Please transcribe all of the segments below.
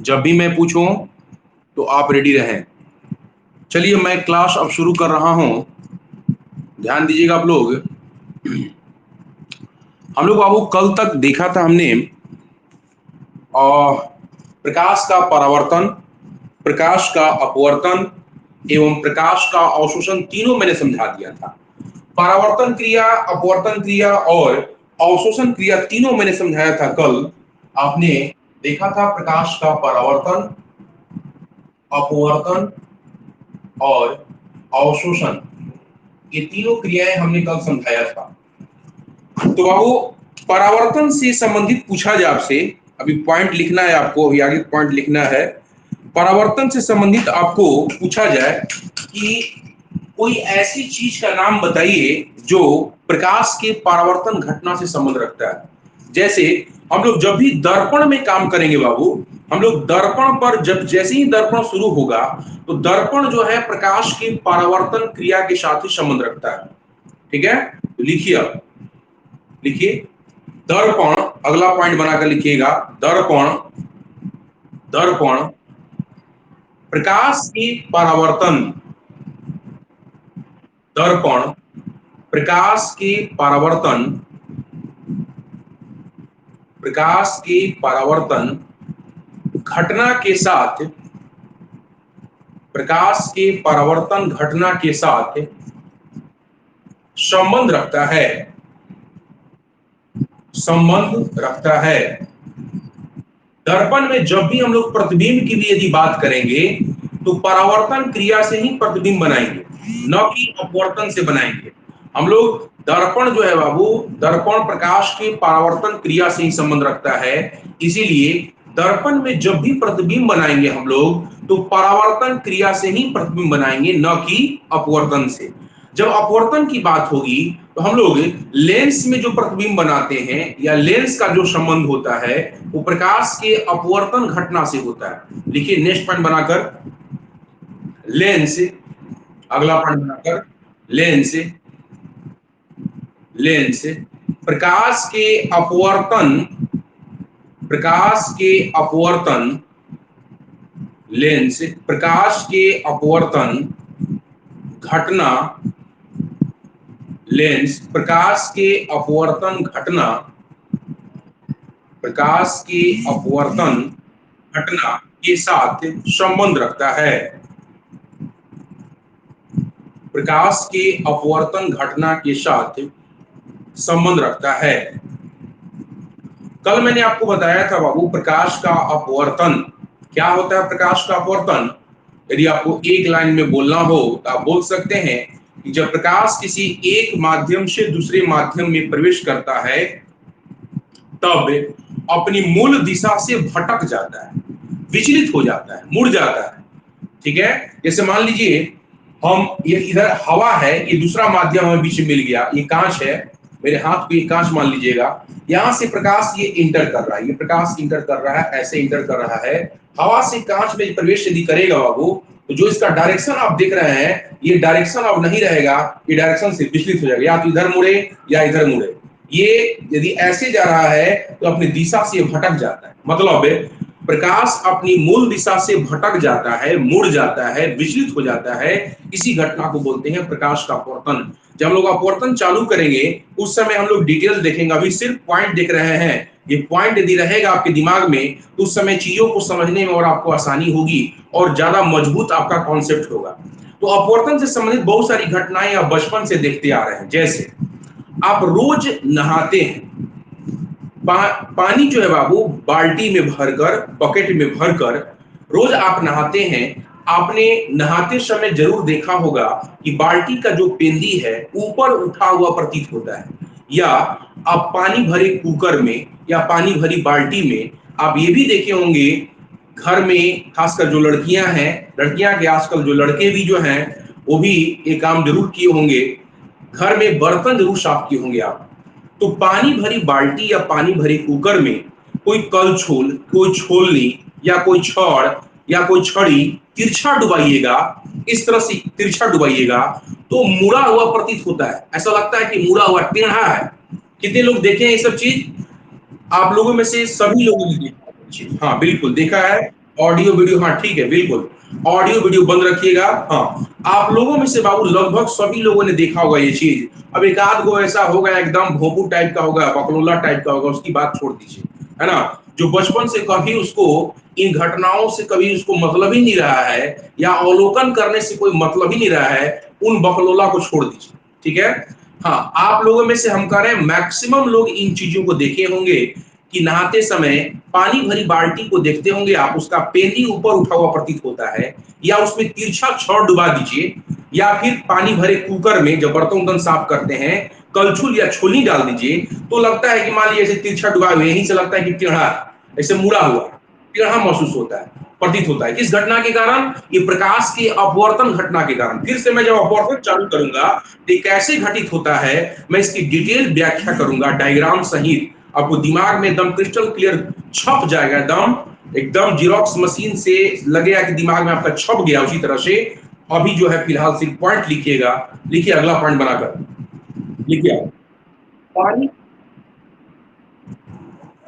जब भी मैं पूछूं तो आप रेडी रहें। चलिए मैं क्लास अब शुरू कर रहा हूं। ध्यान दीजिएगा आप लोग। हम लोग बाबू कल तक देखा था हमने और प्रकाश का परावर्तन, प्रकाश का अपवर्तन एवं प्रकाश का अवशोषण तीनों मैंने समझा दिया था। परावर्तन क्रिया, अपवर्तन क्रिया और अवशोषण क्रिया तीनों मैंने समझाया था कल। आपने देखा था प्रकाश का परावर्तन, अपवर्तन और अवशोषण, ये तीनों क्रियाएं हमने कल समझाया था। तो बाबू परावर्तन से संबंधित पूछा जाए आपसे, अभी पॉइंट लिखना है आपको, अभी आगे पॉइंट लिखना है। परावर्तन से संबंधित आपको पूछा जाए कि कोई ऐसी चीज का नाम बताइए जो प्रकाश के परावर्तन घटना से संबंध रखता है। जैसे हम लोग जब भी दर्पण में काम करेंगे बाबू, हम लोग दर्पण पर जब जैसे ही दर्पण शुरू होगा तो दर्पण जो है प्रकाश के परावर्तन क्रिया के साथ ही संबंध रखता है। ठीक है, तो लिखिए, अब लिखिए दर्पण, अगला पॉइंट बनाकर लिखिएगा। दर्पण, दर्पण प्रकाश के परावर्तन, दर्पण प्रकाश के परावर्तन, प्रकाश के परावर्तन घटना के साथ, प्रकाश के परावर्तन घटना के साथ संबंध रखता है, संबंध रखता है। दर्पण में जब भी हम लोग प्रतिबिंब की भी यदि बात करेंगे तो परावर्तन क्रिया से ही प्रतिबिंब बनाएंगे, न कि अपवर्तन से बनाएंगे। हम लोग दर्पण जो है बाबू, दर्पण प्रकाश के परावर्तन क्रिया से ही संबंध रखता है। इसीलिए दर्पण में जब भी प्रतिबिंब बनाएंगे हम लोग तो परावर्तन क्रिया से ही प्रतिबिंब बनाएंगे, न कि अपवर्तन से। जब अपवर्तन की बात होगी तो हम लोग लेंस में जो प्रतिबिंब बनाते हैं या लेंस का जो संबंध होता है वो प्रकाश के अपवर्तन घटना से होता है। लिखिए नेक्स्ट पॉइंट बनाकर, लेंस, अगला पॉइंट बनाकर लेंस, लेंस प्रकाश के अपवर्तन, प्रकाश के अपवर्तन, लेंस प्रकाश के अपवर्तन घटना, लेंस प्रकाश के अपवर्तन घटना, प्रकाश के अपवर्तन घटना के साथ संबंध रखता है, प्रकाश के अपवर्तन घटना के साथ संबंध रखता है। कल मैंने आपको बताया था बाबू प्रकाश का अपवर्तन क्या होता है। प्रकाश का अपवर्तन यदि आपको एक लाइन में बोलना हो तो आप बोल सकते हैं कि जब प्रकाश किसी एक माध्यम से दूसरे माध्यम में प्रवेश करता है तब अपनी मूल दिशा से भटक जाता है, विचलित हो जाता है, मुड़ जाता है। ठीक है, जैसे मान लीजिए हम ये इधर हवा है, ये दूसरा माध्यम हमें बीच में मिल गया, ये कांच है, मेरे हाथ को ये कांच मान लीजिएगा, यहां से प्रकाश ये इंटर कर रहा है, ये प्रकाश इंटर कर रहा है, ऐसे इंटर कर रहा है। हवा से कांच में प्रवेश यदि करेगा बाबू तो जो इसका डायरेक्शन आप देख रहे हैं ये डायरेक्शन अब नहीं रहेगा, ये डायरेक्शन से विचलित हो जाएगा, या तो इधर मुड़े या इधर मुड़े। ये यदि ऐसे जा रहा है तो अपनी दिशा से भटक जाता है। मतलब प्रकाश अपनी मूल दिशा से भटक जाता है, मुड़ जाता है, विचलित हो जाता है। इसी घटना को बोलते हैं प्रकाश का अपवर्तन। जब हम लोग अपवर्तन चालू करेंगे उस समय हम लोग डिटेल्स देखेंगे, अभी सिर्फ पॉइंट देख रहे हैं। ये पॉइंट यदि रहेगा आपके दिमाग में तो उस समय चीजों को समझने में और आपको आसानी होगी और ज्यादा मजबूत आपका कॉन्सेप्ट होगा। तो अपवर्तन से संबंधित बहुत सारी घटनाएं आप बचपन से देखते आ रहे हैं। जैसे आप रोज नहाते हैं, पानी जो है बाबू बाल्टी में भरकर, बकेट में भरकर रोज आप नहाते हैं। आपने नहाते समय जरूर देखा होगा कि बाल्टी का जो पेंदी है ऊपर उठा हुआ प्रतीत होता है, या आप पानी भरे कुकर में या पानी भरी बाल्टी में आप ये भी देखे होंगे, घर में खासकर जो लड़कियां हैं, लड़कियां के आजकल जो लड़के भी जो हैं वो भी ये काम जरूर किए होंगे, घर में बर्तन जरूर साफ किए होंगे आप। तो पानी भरी बाल्टी या पानी भरे कुकर में कोई कलछुल, कोई छोलनी या कोई छड़ या कोई छड़ी तिरछा डुबाइएगा, इस तरह से तिरछा डुबाइएगा तो मुड़ा हुआ प्रतीत होता है, ऐसा लगता है कि मुड़ा हुआ टेढ़ा है। कितने लोग देखे हैं ये सब चीज? आप लोगों में से सभी लोगों ने देखा है। हाँ बिल्कुल देखा है। ऑडियो वीडियो, हाँ ठीक है, बिल्कुल ऑडियो वीडियो बंद रखिएगा। हाँ, आप लोगों में से बाबू लगभग सभी लोगों ने देखा होगा ये चीज। अब एक आध गो ऐसा होगा एकदम भोंपू टाइप का होगा, बकलोला टाइप का होगा, उसकी बात छोड़ दीजिए, है ना। जो बचपन से कभी उसको इन घटनाओं से कभी उसको मतलब ही नहीं रहा है, या अवलोकन करने से कोई मतलब ही नहीं रहा है, उन बकलोला को छोड़ दीजिए, ठीक है। हाँ, आप लोगों में से हम कह रहे हैं मैक्सिमम लोग इन चीजों को देखे होंगे कि नहाते समय पानी भरी बाल्टी को देखते होंगे आप, उसका पेनी ऊपर उठा हुआ प्रतीत होता है, या उसमें तिरछा छड़ डुबा दीजिए, या फिर पानी भरे कुकर में जब बर्तन उर्तन साफ करते हैं कलछुल या छोलनी डाल दीजिए, तो लगता है कि मान लीजिए ऐसे तिरछा डुबा हुए, यहीं से लगता है कि टेढ़ा, ऐसे मुड़ा हुआ टेढ़ा महसूस होता है, प्रतीत होता है। किस घटना के कारण? ये प्रकाश के अपवर्तन घटना के कारण। फिर से मैं जब अपवर्तन चालू करूंगा तो ये कैसे घटित होता है, मैं इसकी डिटेल व्याख्या करूंगा डायग्राम सहित, आपको दिमाग में एकदम क्रिस्टल क्लियर छप जाएगा, एकदम एकदम जीरोक्स मशीन से लगेगा कि दिमाग में आपका छप गया उसी तरह से। अभी जो है फिलहाल सिर्फ पॉइंट लिखिएगा, लिखिए अगला पॉइंट बनाकर, लिखिए पानी।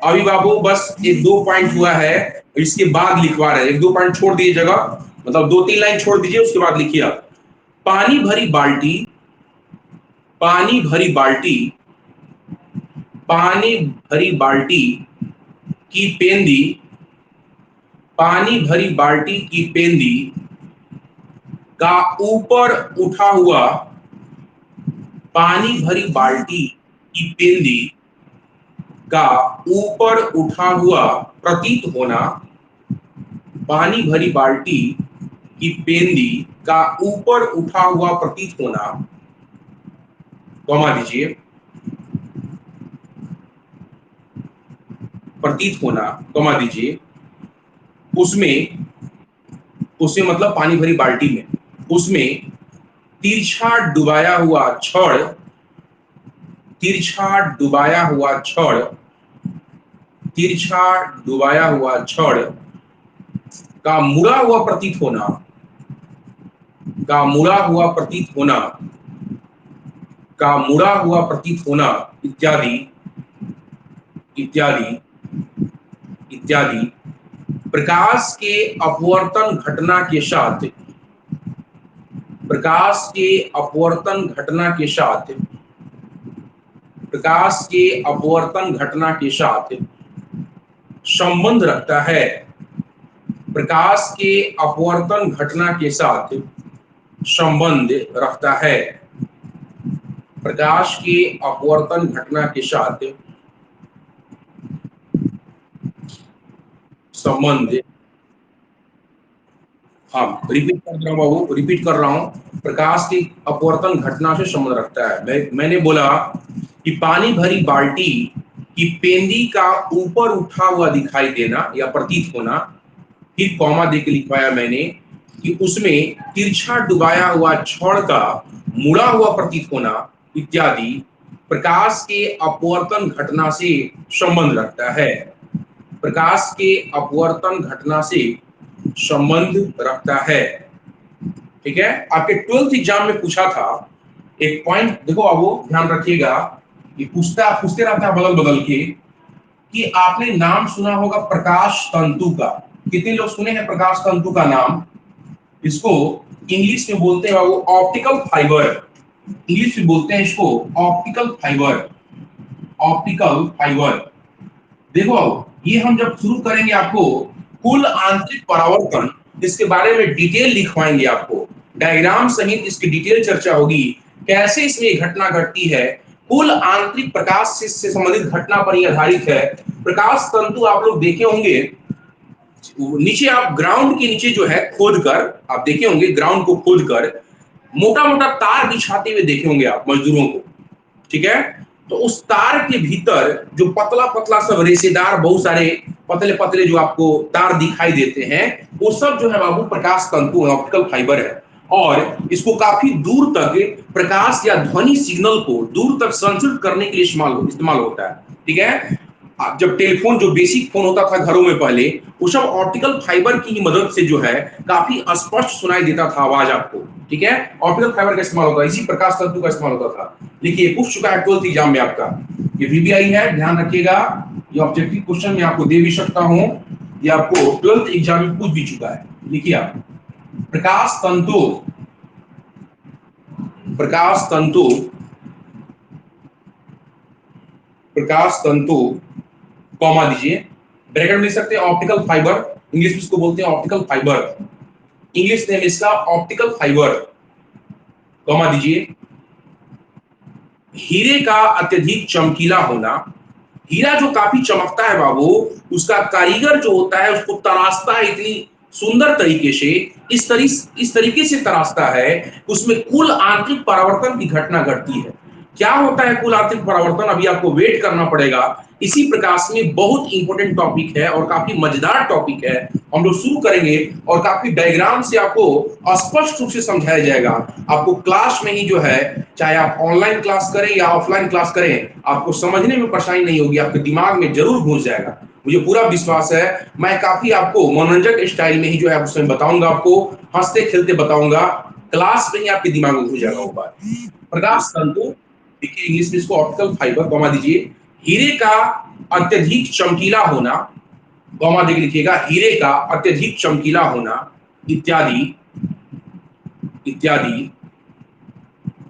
अभी बाबू बस एक दो पॉइंट हुआ है, इसके बाद लिखवा रहे हैं, एक दो पॉइंट छोड़ दीजिए जगह, मतलब दो तीन लाइन छोड़ दीजिए, उसके बाद लिखिए आप। पानी भरी बाल्टी, पानी भरी बाल्टी, पानी भरी बाल्टी की पेंदी, पानी भरी बाल्टी की पेंदी का ऊपर उठा हुआ, पानी भरी बाल्टी की पेंदी का ऊपर उठा हुआ प्रतीत होना, पानी भरी बाल्टी की पेंदी का ऊपर उठा हुआ प्रतीत होना, कॉमा दीजिए, प्रतीत होना, कॉमा दीजिए, उसमें, उसमें मतलब पानी भरी बाल्टी में, उसमें तिरछा डुबाया हुआ छड़, तिरछा डुबाया हुआ छड़, तिरछा डुबाया हुआ छड़ का मुड़ा हुआ प्रतीत होना, का मुड़ा हुआ प्रतीत होना, का मुड़ा हुआ प्रतीत होना, इत्यादि इत्यादि इत्यादि प्रकाश के अपवर्तन घटना के साथ, प्रकाश के अपवर्तन घटना के साथ, प्रकाश के अपवर्तन घटना के साथ संबंध रखता है, प्रकाश के अपवर्तन घटना के साथ संबंध रखता है, प्रकाश के अपवर्तन घटना के साथ संबंध, हाँ रिपीट कर रहा हूँ बाबू, रिपीट कर रहा हूँ, प्रकाश की अपवर्तन घटना से संबंध रखता है। मैंने बोला कि पानी भरी बाल्टी की पेंदी का ऊपर उठा हुआ दिखाई देना या प्रतीत होना, फिर कॉमा देके लिखवाया मैंने कि उसमें तिरछा डुबाया हुआ छड़ का मुड़ा हुआ प्रतीत होना इत्यादि प्रकाश के अपवर्तन घटना से संबंध रखता है, प्रकाश के अपवर्तन घटना से संबंध रखता है। ठीक है, आपके 12th एग्जाम में पूछा था एक पॉइंट, देखो अब वो ध्यान रखिएगा, ये पूछते रहता है बदल बदल के, कि आपने नाम सुना होगा प्रकाश तंतु का। कितने लोग सुने हैं प्रकाश तंतु का नाम? इसको इंग्लिश में बोलते हैं वो ऑप्टिकल फाइबर, इंग्लिश में बोलते हैं इसको ऑप्टिकल फाइबर, ऑप्टिकल फाइबर। देखो ये हम जब शुरू करेंगे आपको कुल आंतरिक परावर्तन, इसके बारे में डिटेल लिखवाएंगे आपको, डायग्राम सहित इसकी डिटेल चर्चा होगी, कैसे इसमें घटना घटती है, कुल आंतरिक प्रकाश से संबंधित घटना पर ही आधारित है। प्रकाश तंतु आप लोग देखे होंगे नीचे, आप ग्राउंड के नीचे जो है खोद कर आप देखे होंगे, ग्राउंड को खोद कर मोटा मोटा तार बिछाते हुए देखे होंगे आप मजदूरों को, ठीक है। तो उस तार के भीतर जो पतला पतला सब रेशेदार बहुत सारे पतले पतले जो आपको तार दिखाई देते हैं, वो सब जो है बाबू प्रकाश तंतु है, ऑप्टिकल फाइबर है। और इसको काफी दूर तक प्रकाश या ध्वनि सिग्नल को दूर तक संचारित करने के लिए इस्तेमाल होता है, ठीक है। जब टेलीफोन जो बेसिक फोन होता था घरों में पहले, वो सब ऑप्टिकल फाइबर की ही मदद से जो है काफी स्पष्ट सुनाई देता था आवाज आपको, ठीक है। ऑप्टिकल फाइबर का इस्तेमाल होता है, इसी प्रकाश तंतु का इस्तेमाल होता था। देखिए पूछ चुका है 12th एग्जाम में आपका, ये वीबीआई है, ध्यान रखिएगा, ये ऑब्जेक्टिव क्वेश्चन मैं आपको दे भी सकता हूं। ये आपको 12th एग्जाम में पूछ भी चुका है। लिखिए आप, प्रकाश तंतु, प्रकाश तंतु, प्रकाश तंतु कॉमा दीजिए, ब्रैकेट में लिख सकते हैं ऑप्टिकल फाइबर, इंग्लिश में इसको बोलते हैं ऑप्टिकल फाइबर, इंग्लिश नेम इसका ऑप्टिकल फाइबर, कॉमा दीजिए। हीरे का अत्यधिक चमकीला होना, हीरा जो काफी चमकता है बाबू, उसका कारीगर जो होता है उसको तराशता है इतनी सुंदर तरीके से, इस तरीके से तराशता है, उसमें कुल आंतरिक परावर्तन की घटना घटती है। क्या होता है कुल आंतरिक परावर्तन, अभी आपको वेट करना पड़ेगा। इसी प्रकाश में बहुत इंपॉर्टेंट टॉपिक है और काफी मजेदार टॉपिक है, हम लोग शुरू करेंगे और काफी डायग्राम से आपको स्पष्ट रूप से समझाया जाएगा। आपको क्लास में ही जो है, चाहे आप ऑनलाइन क्लास करें या ऑफलाइन क्लास करें, आपको समझने में परेशानी नहीं होगी, आपके दिमाग में जरूर घुस जाएगा, मुझे पूरा विश्वास है। मैं काफी आपको मनोरंजक स्टाइल में ही जो है उसमें बताऊंगा, आपको हंसते खेलते बताऊंगा, क्लास में ही आपके दिमाग में घुस जाएगा वो बात। प्रकाश तंतु, देखिए इंग्लिश में इसको ऑप्टिकल फाइबर, कॉमा दीजिए, हीरे का अत्यधिक चमकीला होना, कॉमा देके लिखिएगा, हीरे का अत्यधिक चमकीला होना, इत्यादि इत्यादि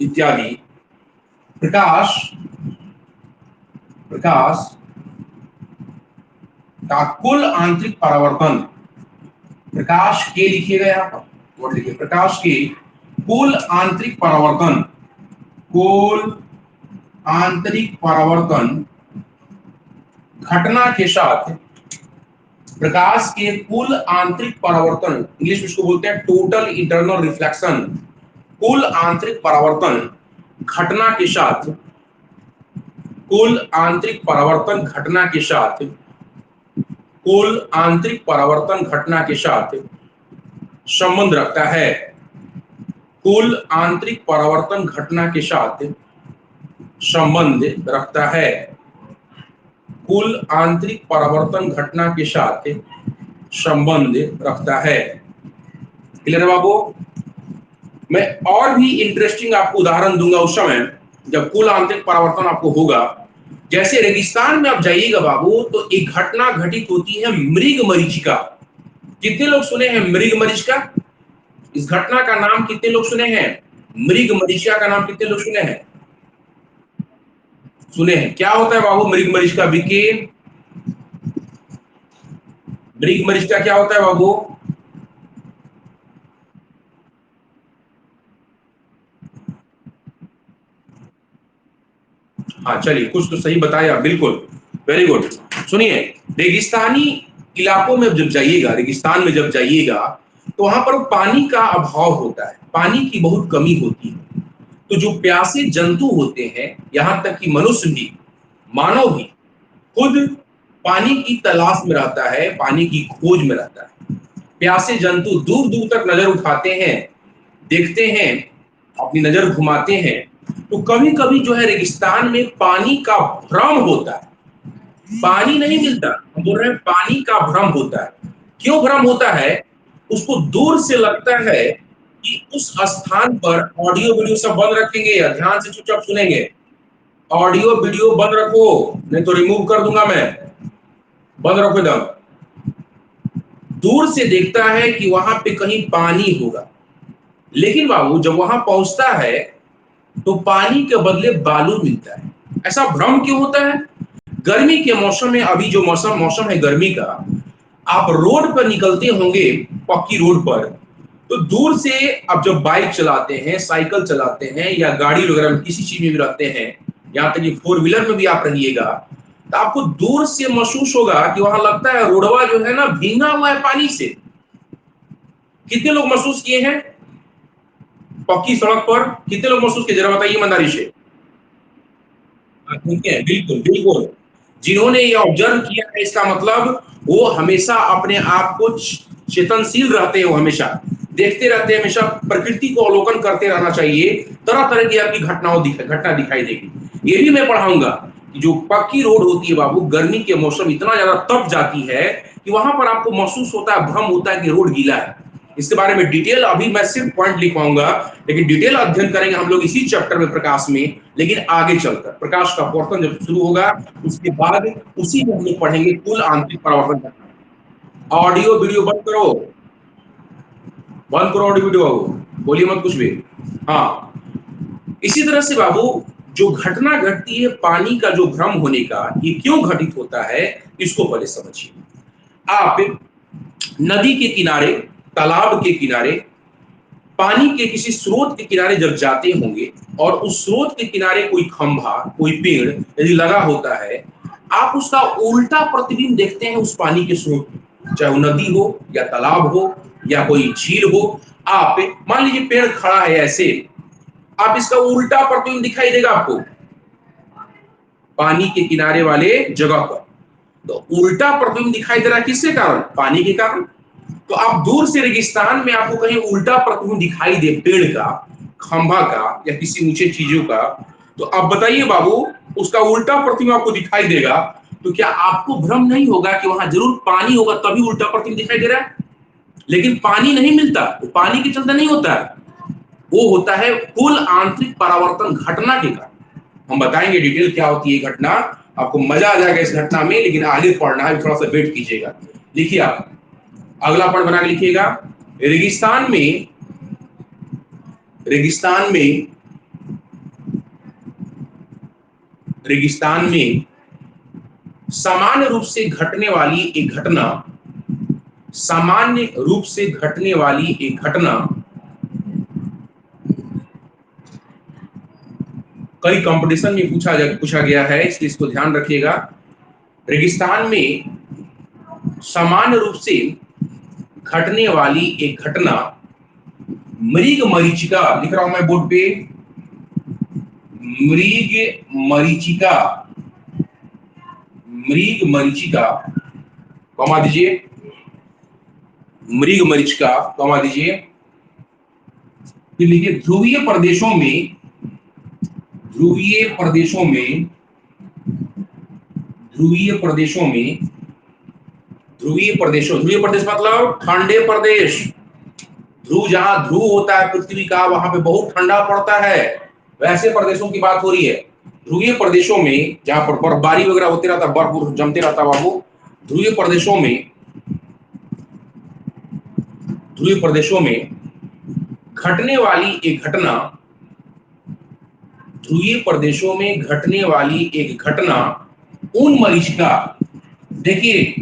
इत्यादि, प्रकाश प्रकाश का कुल आंतरिक परावर्तन, प्रकाश के लिखिएगा यहां पर, वर्ड लिखिए, प्रकाश के कुल आंतरिक परावर्तन, कुल आंतरिक परावर्तन घटना के साथ, प्रकाश के कुल आंतरिक परावर्तन, इंग्लिश में इसको बोलते हैं टोटल इंटरनल रिफ्लेक्शन, कुल आंतरिक परावर्तन घटना के साथ, कुल आंतरिक परावर्तन घटना के साथ, कुल आंतरिक परावर्तन घटना के साथ संबंध रखता है, कुल आंतरिक परावर्तन घटना के साथ संबंध रखता है, कुल आंतरिक परावर्तन घटना के साथ संबंध रखता है। क्लियर है बाबू? मैं और भी इंटरेस्टिंग आपको उदाहरण दूंगा उस समय जब कुल आंतरिक परावर्तन आपको होगा। जैसे रेगिस्तान में आप जाइएगा बाबू, तो एक घटना घटित होती है मृगमरीचिका। कितने लोग सुने हैं मृगमरीचिका? इस घटना का नाम कितने लोग सुने हैं? मृगमरीचिका का नाम कितने लोग सुने हैं? सुने हैं। क्या होता है बाबू मृगमरीचिका? विकी, मृगमरीचिका क्या होता है बाबू? हाँ चलिए, कुछ तो सही बताया, बिल्कुल, वेरी गुड। सुनिए, रेगिस्तानी इलाकों में जब जाइएगा, रेगिस्तान में जब जाइएगा, तो वहां पर पानी का अभाव होता है, पानी की बहुत कमी होती है। तो जो प्यासे जंतु होते हैं, यहां तक कि मनुष्य भी, मानव भी खुद पानी की तलाश में रहता है, पानी की खोज में रहता है। प्यासे जंतु दूर दूर तक नजर उठाते हैं, देखते हैं, अपनी नजर घुमाते हैं। तो कभी कभी जो है रेगिस्तान में पानी का भ्रम होता है, पानी नहीं मिलता, हम बोल रहे हैं पानी का भ्रम होता है। क्यों भ्रम होता है? उसको दूर से लगता है कि उस स्थान पर, ऑडियो वीडियो सब बंद रखेंगे, ध्यान से चुपचाप सुनेंगे, ऑडियो वीडियो बंद रखो, नहीं तो रिमूव कर दूंगा मैं, बंद रखो एकदम। दूर से देखता है कि वहां पे कहीं पानी होगा, लेकिन बाबू जब वहां पहुंचता है तो पानी के बदले बालू मिलता है। ऐसा भ्रम क्यों होता है? गर्मी के मौसम में, अभी जो मौसम मौसम है गर्मी का, आप रोड पर निकलते होंगे, पक्की रोड पर, तो दूर से आप जब बाइक चलाते हैं, साइकिल चलाते हैं या गाड़ी वगैरह में किसी चीज में भी रहते हैं, यहाँ तक कि फोर व्हीलर में भी आप रहिएगा, तो आपको दूर से महसूस होगा कि वहां लगता है रोडवा जो है ना भींगा हुआ है पानी से। कितने लोग महसूस किए हैं पक्की सड़क पर? कितने लोग महसूस किए, जरा बताइए ईमानदारी से। ठीक है, बिल्कुल बिल्कुल। जिन्होंने ये ऑब्जर्व किया है, इसका मतलब वो हमेशा अपने आप को चेतनशील रहते हैं, वो हमेशा देखते रहते हैं, हमेशा प्रकृति को अवलोकन करते रहना चाहिए। तरह तरह की आपकी घटना दिखाई देगी। ये भी मैं पढ़ाऊंगा कि जो पक्की रोड होती है बाबू, गर्मी के मौसम इतना ज्यादा तप जाती है कि वहां पर आपको महसूस होता है, भ्रम होता है कि रोड गीला है। इसके बारे में डिटेल अभी मैं सिर्फ पॉइंट लिखवाऊंगा, लेकिन डिटेल अध्ययन करेंगे हम लोग इसी चैप्टर में, प्रकाश में। लेकिन आगे चलकर प्रकाश का पवर्तन जब शुरू होगा, उसके बाद उसी में हम लोग पढ़ेंगे कुल आंतरिक परावर्तन घटना। ऑडियो वीडियो बंद करो, बंद करो ऑडियो वीडियो बाबू, बोलिए मत कुछ भी। हाँ, इसी तरह से बाबू जो घटना घटती है पानी का जो भ्रम होने का, ये क्यों घटित होता है इसको पहले समझिए। आप नदी के किनारे, तालाब के किनारे, पानी के किसी स्रोत के किनारे जब जाते होंगे और उस स्रोत के किनारे कोई खंभा, कोई पेड़ यदि लगा होता है, आप उसका उल्टा प्रतिबिंब देखते हैं उस पानी के स्रोत में, चाहे वो नदी हो या तालाब हो या कोई झील हो। आप मान लीजिए पेड़ खड़ा है ऐसे, आप इसका उल्टा प्रतिबिंब दिखाई देगा आपको पानी के किनारे वाले जगह पर। तो उल्टा प्रतिबिंब दिखाई दे रहा है किसके कारण? पानी के कारण। तो आप दूर से रेगिस्तान में आपको कहीं उल्टा प्रतिबिंब दिखाई दे पेड़ का, खंभा का या किसी ऊंचे चीजों का, तो आप बताइए बाबू, उसका उल्टा प्रतिबिंब आपको दिखाई देगा, तो क्या आपको भ्रम नहीं होगा कि वहां जरूर पानी होगा तभी उल्टा प्रतिबिंब दिखाई दे रहा है? लेकिन पानी नहीं मिलता, तो पानी के चलते नहीं होता है, वो होता है कुल आंतरिक परावर्तन घटना के कारण। हम बताएंगे डिटेल क्या होती है घटना, आपको मजा आ जाएगा इस घटना में, लेकिन आगे पढ़ना है, थोड़ा सा वेट कीजिएगा। लिखिए आप, अगला पॉइंट बना के लिखिएगा। रेगिस्तान में, रेगिस्तान में, रेगिस्तान में सामान्य रूप से घटने वाली एक घटना, सामान्य रूप से घटने वाली एक घटना कई कंपटीशन में पूछा गया है, इसलिए इसको ध्यान रखिएगा। रेगिस्तान में सामान्य रूप से घटने वाली एक घटना मृग मरीचिका, लिख रहा हूं मैं बोर्ड पे, मृग मरीचिका, मृग मरीचिका, कमा दीजिए, मृग मरीचिका कमा दीजिए। फिर लिखिए ध्रुवीय प्रदेशों में, ध्रुवीय प्रदेशों में, ध्रुवीय प्रदेशों में, ध्रुवीय प्रदेशों, ध्रुवीय प्रदेश मतलब ठंडे प्रदेश। ध्रुव, जहां ध्रुव होता है पृथ्वी का, वहां पे बहुत ठंडा पड़ता है, वैसे प्रदेशों की बात हो रही है। ध्रुवीय प्रदेशों में जहां पर बर्फबारी वगैरह होती रहता, बर्फ जमते रहता बाबू, ध्रुवीय प्रदेशों में, ध्रुवीय प्रदेशों में घटने वाली एक घटना, ध्रुवीय प्रदेशों में घटने वाली एक घटना उन मरीचिका, देखिए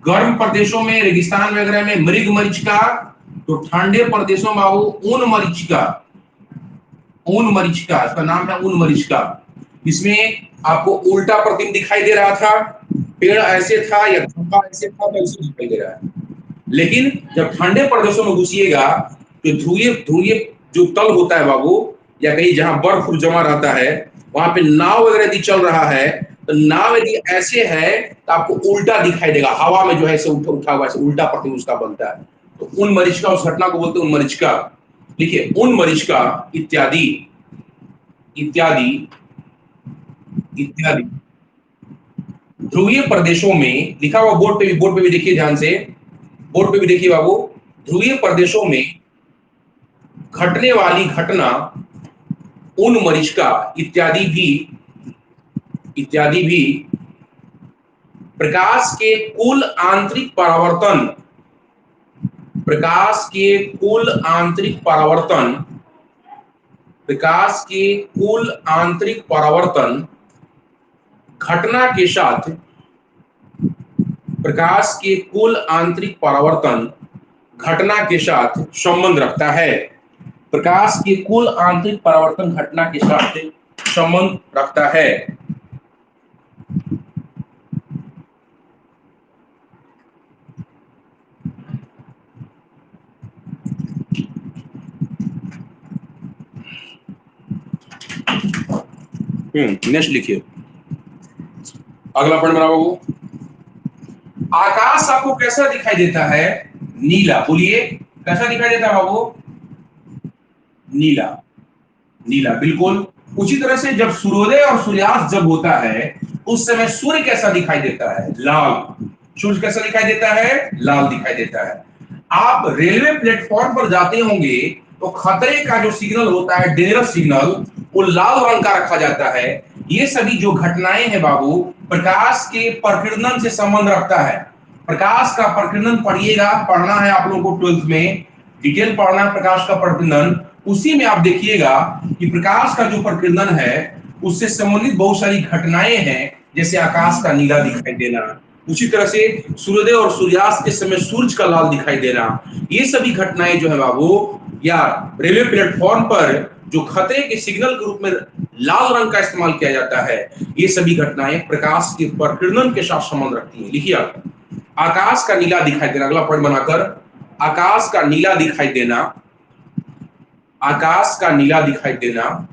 गर्म प्रदेशों में, रेगिस्तान वगैरह में मृग मरीचिका, तो ठंडे प्रदेशों में ऊन मरीचिका, ऊन मरीचिका, इसका नाम है ऊन मरीचिका। इसमें आपको उल्टा प्रतिबिंब दिखाई दे रहा था, पेड़ ऐसे था या खंभा ऐसे था, तो ऐसे दिखाई दे रहा है। लेकिन जब ठंडे प्रदेशों में घुसिएगा तो ध्रुवीय, ध्रुवीय जो तल होता है बाबू, या कहीं जहां बर्फ जमा रहता है, वहां पे नाव वगैरह यदि चल रहा है, तो नाव यदि ऐसे है तो आपको उल्टा दिखाई देगा, हवा में जो है ऐसे उठा हुआ, ऐसे उल्टा प्रतिबिंब उसका बनता है। तो उन मरीचिका, उस घटना को बोलते हैं उन मरीचिका। लिखिए उन मरीचिका इत्यादि, इत्यादि, इत्यादि ध्रुवीय प्रदेशों में, लिखा हुआ बोर्ड पे भी, बोर्ड पे भी देखिए ध्यान से, बोर्ड पे भी देखिए बाबू, ध्रुवीय प्रदेशों में घटने वाली घटना उन मरीचिका इत्यादि भी, इत्यादि भी प्रकाश के कुल आंतरिक परावर्तन, प्रकाश के कुल आंतरिक परावर्तन, प्रकाश के कुल आंतरिक परावर्तन घटना के साथ, प्रकाश के कुल आंतरिक परावर्तन घटना के साथ संबंध रखता है। प्रकाश के कुल आंतरिक परावर्तन घटना के साथ संबंध रखता है। नेक्स्ट लिखिए, अगला पॉइंट बनाओ बाबू। आकाश आपको कैसा दिखाई देता है? नीला। बोलिए कैसा दिखाई देता है बाबू? नीला, नीला, बिल्कुल। उसी तरह से जब सूर्योदय और सूर्यास्त जब होता है, उस समय सूर्य कैसा दिखाई देता है? लाल। सूर्य कैसा दिखाई देता है? लाल दिखाई देता है। आप रेलवे प्लेटफॉर्म पर जाते होंगे तो खतरे का जो सिग्नल होता है, डेंजरस सिग्नल, वो लाल रंग का रखा जाता है। ये सभी जो घटनाएं हैं बाबू, प्रकाश के प्रकीर्णन से संबंध रखता है। प्रकाश का प्रकीर्णन पढ़िएगा, पढ़ना है आप लोगों को 12th में, डिटेल पढ़ना है प्रकाश का प्रकीर्णन। उसी में आप देखिएगा कि प्रकाश का जो प्रकीर्णन है उससे संबंधित बहुत सारी घटनाएं हैं, जैसे आकाश का नीला दिखाई देना, उसी तरह से सूर्योदय और सूर्यास्त के समय सूरज का लाल दिखाई देना। ये सभी घटनाएं जो है बाबू, या रेलवे प्लेटफॉर्म पर जो खतरे के सिग्नल के रूप में लाल रंग का इस्तेमाल किया जाता है, ये सभी घटनाएं प्रकाश के प्रकीर्णन के साथ संबंध रखती हैं। लिखिए आप, आकाश का नीला दिखाई देना, अगला पॉइंट बनाकर, आकाश का नीला दिखाई देना, आकाश का नीला दिखाई देना,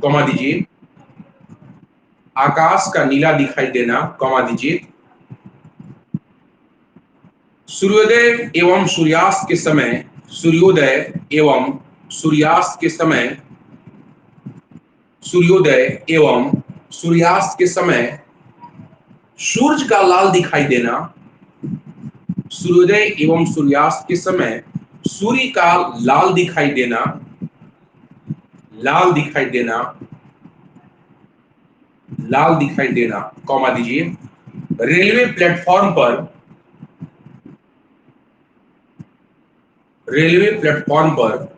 कॉमा दीजिए, आकाश का नीला दिखाई देना, कॉमा दीजिए, सूर्योदय एवं सूर्यास्त के समय, सूर्योदय एवं सूर्यास्त के समय, सूर्योदय एवं सूर्यास्त के समय सूरज का लाल दिखाई देना, सूर्योदय एवं सूर्यास्त के समय सूर्य का लाल दिखाई देना, लाल दिखाई देना, लाल दिखाई देना, कॉमा दीजिए, रेलवे प्लेटफॉर्म पर, रेलवे प्लेटफॉर्म पर,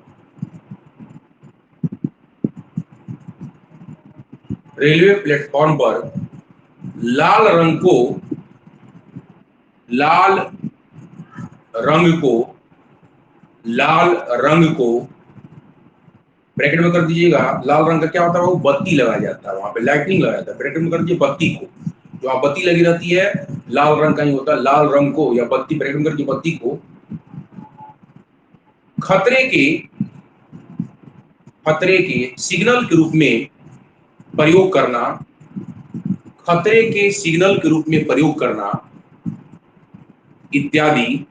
रेलवे प्लेटफॉर्म पर लाल रंग को, लाल रंग को, लाल रंग को ब्रैकेट में कर दीजिएगा। लाल रंग का क्या होता है, वो बत्ती लगाया जाता है, वहां पे लाइटिंग लगाया जाता है, ब्रैकेट में कर दीजिए बत्ती को, जो आप बत्ती लगी रहती है लाल रंग का ही होता है, लाल रंग को या बत्ती, ब्रैकेट में कर दीजिए बत्ती को खतरे के, खतरे के सिग्नल के रूप में प्रयोग करना, खतरे के सिग्नल के रूप में प्रयोग करना, इत्यादि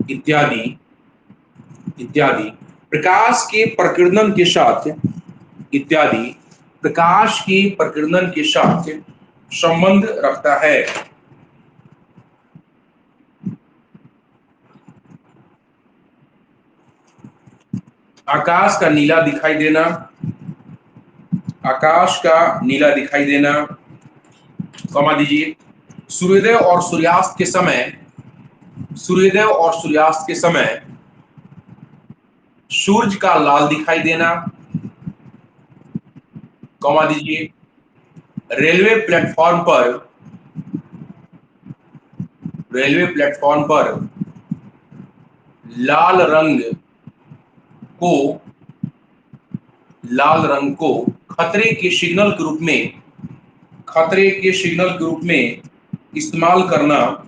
इत्यादि इत्यादि प्रकाश के प्रकीर्णन के साथ, इत्यादि प्रकाश के प्रकीर्णन के साथ संबंध रखता है। आकाश का नीला दिखाई देना, आकाश का नीला दिखाई देना, कॉमा दीजिए, सूर्योदय और सूर्यास्त के समय, सूर्योदय और सूर्यास्त के समय सूरज का लाल दिखाई देना, कॉमा दीजिए, रेलवे प्लेटफॉर्म पर, रेलवे प्लेटफॉर्म पर लाल रंग को, लाल रंग को खतरे के सिग्नल के रूप में, खतरे के सिग्नल के रूप में इस्तेमाल करना,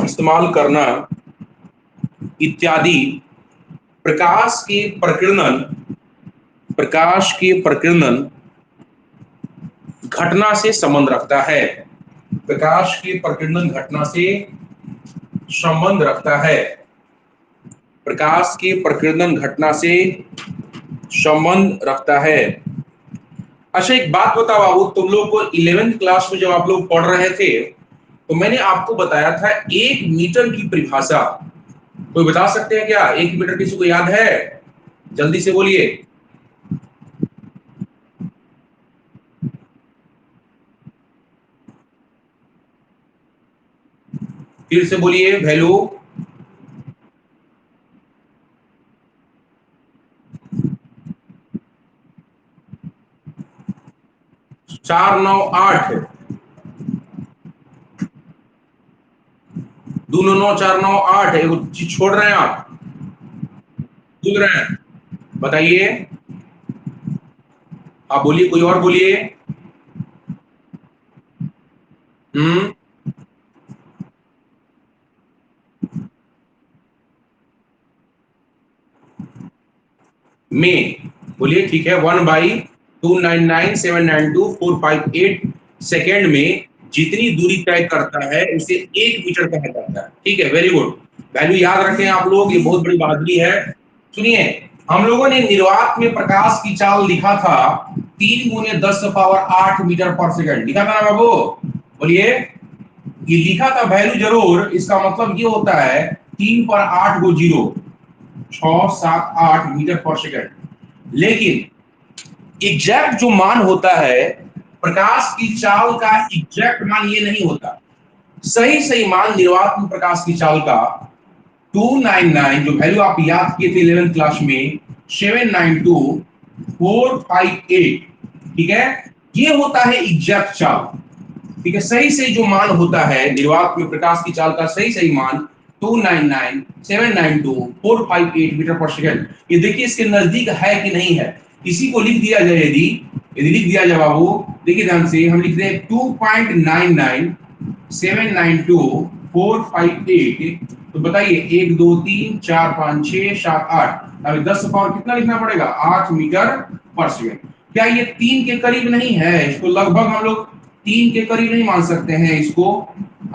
इस्तेमाल करना, इत्यादि प्रकाश के प्रकीर्णन, प्रकाश के प्रकीर्णन घटना से संबंध रखता है। प्रकाश के प्रकीर्णन घटना से संबंध रखता है, प्रकाश के प्रकीर्णन घटना से संबंध रखता है। अच्छा एक बात बताओ बाबू, तुम लोग को 11th क्लास में जब आप लोग पढ़ रहे थे तो मैंने आपको बताया था 1 मीटर की परिभाषा, कोई बता सकते हैं क्या 1 मीटर, किसी को याद है? जल्दी से बोलिए। फिर से बोलिए वैल्यू। चार नौ आठ, 2 9 9 4 9 8, एक चीज छोड़ रहे हैं आप, भूल रहे हैं, बताइए। आप बोलिए, कोई और बोलिए। में बोलिए, ठीक है, 1/299,792,458 सेकेंड में जितनी दूरी तय करता है उसे 1 मीटर कहा जाता है। ठीक है, वेरी गुड, वैल्यू याद रखें आप लोग, ये बहुत बड़ी बहादुरी है। सुनिए, हम लोगों ने निर्वात में प्रकाश की चाल लिखा था 3 × 10⁸ मीटर पर सेकेंड, लिखा था ना बाबू? बोलिए, ये लिखा था वैल्यू जरूर, इसका मतलब ये होता है 3 पर 8 गो जीरो, 6 7 8 मीटर पर सेकेंड। लेकिन एग्जैक्ट जो मान होता है प्रकाश की चाल का एग्जैक्ट मान ये नहीं होता, सही मान निर्वात में प्रकाश की चाल का 299, जो वैल्यू आप याद किए थे 11th क्लास में, 792,458, ठीक है, ये होता है एग्जैक्ट चाल। ठीक है, सही जो मान होता है निर्वात में प्रकाश की चाल का सही मान 299,792,458 मीटर पर सेकंड। ये देखिए इसके नजदीक है कि नहीं है, इसी को लिख दिया जाए, यदि लिख दिया जाए बाबू, देखिए ध्यान से, हम लिख रहे हैं 2.99,792,458, तो बताइए 1 2 3 4 5 6 7 8, अभी 10 पावर कितना लिखना पड़ेगा, 8 मीटर पर सेकंड। क्या ये 3 के करीब नहीं है? इसको लगभग हम लोग 3 के करीब नहीं मान सकते हैं इसको,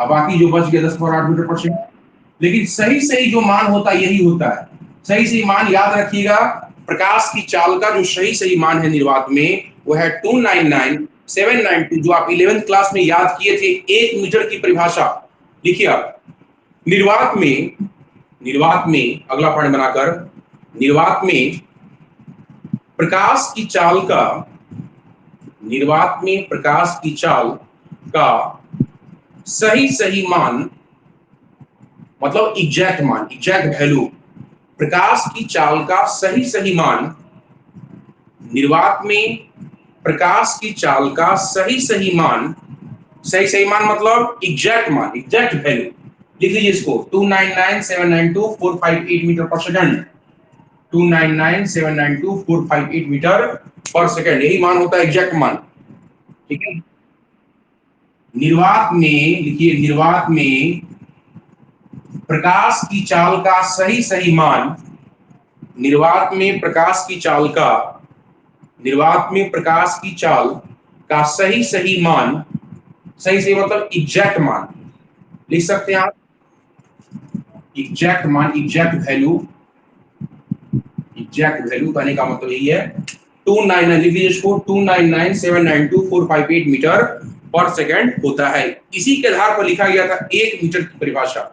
अब बाकी जो बच गया 10 पावर 8 मीटर पर सेकंड, लेकिन सही जो मान होता है यही होता है। सही मान याद रखिएगा, प्रकाश की चाल का जो सही मान है निर्वात में वो है 299,792, जो आप 11th क्लास में याद किए थे 1 मीटर की परिभाषा। लिखिए आप, निर्वात में अगला पॉइंट बनाकर, निर्वात में प्रकाश की चाल का, निर्वात में प्रकाश की चाल का सही मान, मतलब एग्जैक्ट मान, एग्जैक्ट वैल्यू, प्रकाश की चाल का सही मान, निर्वात में प्रकाश की चाल का सही मान मतलब एग्जैक्ट मान, एग्जैक्ट वैल्यू, लिख लीजिए इसको 299,792,458 मीटर पर सेकंड, 299,792,458 मीटर पर सेकंड, यही मान होता है एग्जैक्ट मान। ठीक है, निर्वात में लिखिए, निर्वात में प्रकाश की चाल का सही मान, निर्वात में प्रकाश की चाल का, निर्वात में प्रकाश की चाल का सही मान, सही मतलब एग्जैक्ट मान, लिख सकते हैं आप एग्जैक्ट मान, एग्जैक्ट वैल्यू, एग्जैक्ट वैल्यू कहने का मतलब यही है 299, लिख लीजिए इसको 299,792,458 मीटर पर सेकंड होता है। इसी के आधार पर लिखा गया था 1 मीटर की परिभाषा,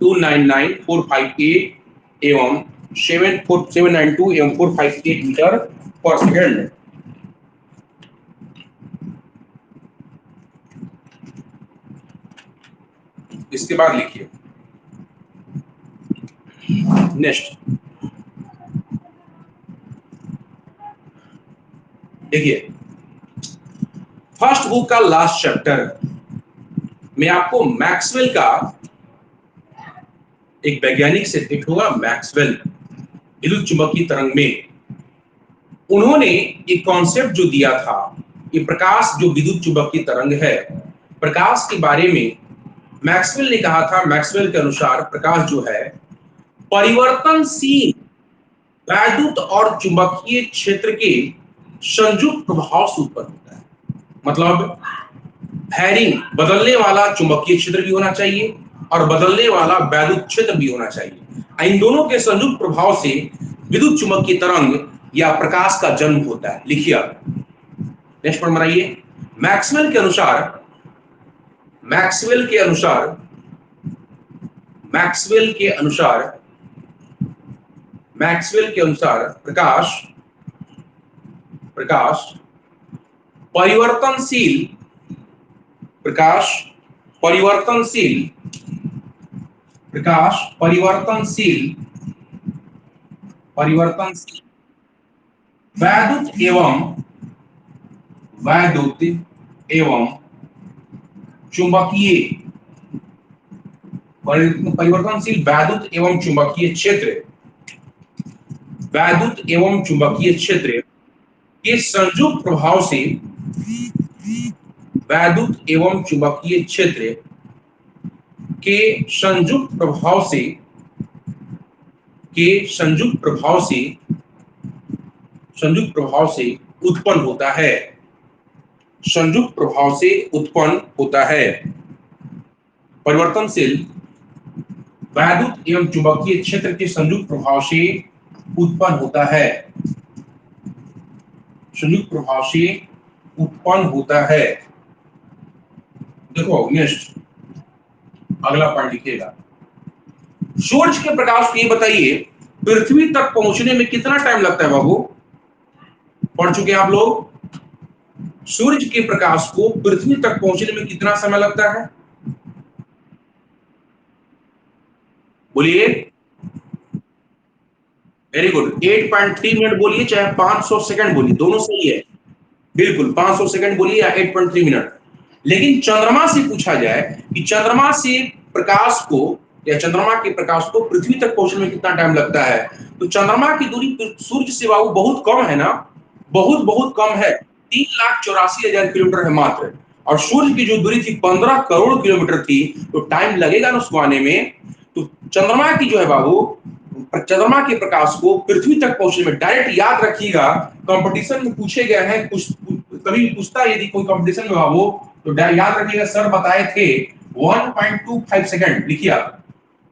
299,458 एवं 792 एवं 458 मीटर पर सेकंड। इसके बाद लिखिए नेक्स्ट, देखिए फर्स्ट बुक का लास्ट चैप्टर में आपको मैक्सवेल का, एक वैज्ञानिक से एक होगा मैक्सवेल, विद्युत चुंबकीय तरंग में उन्होंने एक कॉन्सेप्ट जो दिया था, ये प्रकाश जो विद्युत चुंबकीय तरंग है, प्रकाश के बारे में मैक्सवेल ने कहा था, मैक्सवेल के अनुसार प्रकाश जो है परिवर्तनशील वैद्युत और चुंबकीय क्षेत्र के संयुक्त प्रभाव से उत्पन्न होता है। मतलब हैरिंग, बदलने वाला चुंबकीय क्षेत्र भी होना चाहिए और बदलने वाला वैद्युत क्षेत्र भी होना चाहिए। इन दोनों के संयुक्त प्रभाव से विद्युत चुंबकीय तरंग या प्रकाश का जन्म होता है। लिखिए आप, नेक्स्ट पॉइंट बनाइए, मैक्सवेल के अनुसार प्रकाश परिवर्तनशील वैद्युत एवं चुंबकीय, परिवर्तनशील वैद्युत एवं चुंबकीय क्षेत्र के संयुक्त प्रभाव से, वैद्युत एवं चुंबकीय क्षेत्र के संयुक्त प्रभाव से उत्पन्न होता है, संयुक्त प्रभाव से उत्पन्न होता है। परिवर्तनशील वैद्युत एवं चुंबकीय क्षेत्र के संयुक्त प्रभाव से उत्पन्न होता है, संयुक्त प्रभाव से उत्पन्न होता है। देखो नेक्स्ट अगला पॉइंट लिखिएगा, सूर्य के प्रकाश को ये बताइए पृथ्वी तक पहुंचने में कितना टाइम लगता है बाबू, पढ़ चुके हैं आप लोग, सूरज के प्रकाश को पृथ्वी तक पहुंचने में कितना समय लगता है? बोलिए। वेरी गुड, 8.3 मिनट बोलिए, चाहे 500 सेकंड बोलिए, दोनों सही है। बिल्कुल 500 सेकंड बोलिए या 8.3 मिनट। लेकिन चंद्रमा से पूछा जाए कि चंद्रमा से प्रकाश को या चंद्रमा के प्रकाश को पृथ्वी तक पहुंचने में कितना टाइम लगता है, तो चंद्रमा की दूरी सूर्य से बाबू बहुत कम है ना, बहुत बहुत कम है, 3,84,000 किलोमीटर है मात्र। और सूर्य की जो दूरी थी 15 करोड़ किलोमीटर थी, तो टाइम लगेगा ना उसको आने में। तो चंद्रमा की जो है बाबू, चंद्रमा के प्रकाश को पृथ्वी तक पहुंचने में, डायरेक्ट याद रखिएगा, कंपटीशन में पूछे गए हैं, कुछ कभी पूछता यदि कोई कंपटीशन में बाबू, तो याद रखिएगा सर बताए थे 1.25 सेकंड। लिखिए आप,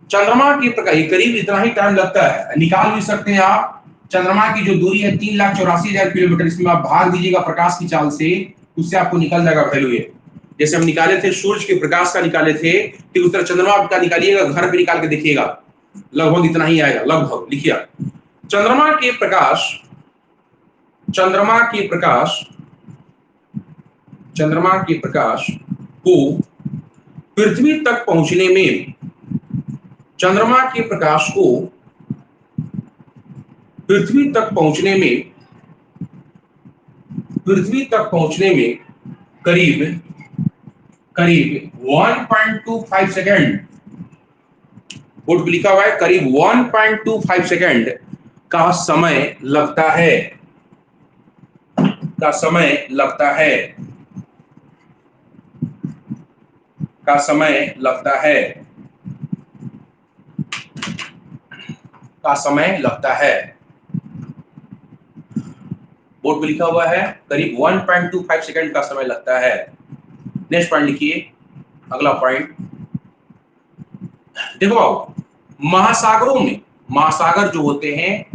चंद्रमा के प्रकाश करीब इतना ही टाइम लगता है। निकाल भी सकते हैं आप, चंद्रमा की जो दूरी है 3,84,000 किलोमीटर, इसमें आप भाग दीजिएगा प्रकाश की चाल से, उससे आपको निकल जाएगा वैल्यू ये। जैसे हम निकाले थे सूर्य के प्रकाश का निकाले थे, ठीक उस तरह चंद्रमा का निकालिएगा, घर पे निकाल के देखिएगा, लगभग इतना ही आएगा, लगभग। लिखिए चंद्रमा के प्रकाश, चंद्रमा के प्रकाश, चंद्रमा के प्रकाश को पृथ्वी तक पहुंचने में, चंद्रमा के प्रकाश को पृथ्वी तक पहुंचने में, पृथ्वी तक पहुंचने में करीब करीब 1.25 सेकंड, बोर्ड पे लिखा हुआ है करीब 1.25 सेकंड का समय लगता है, का समय लगता है, का समय लगता है, का समय लगता है। बोर्ड पे लिखा हुआ है करीब 1.25 सेकंड का समय लगता है। नेक्स्ट पॉइंट लिखिए, अगला पॉइंट देखो, महासागरों में, महासागर जो होते हैं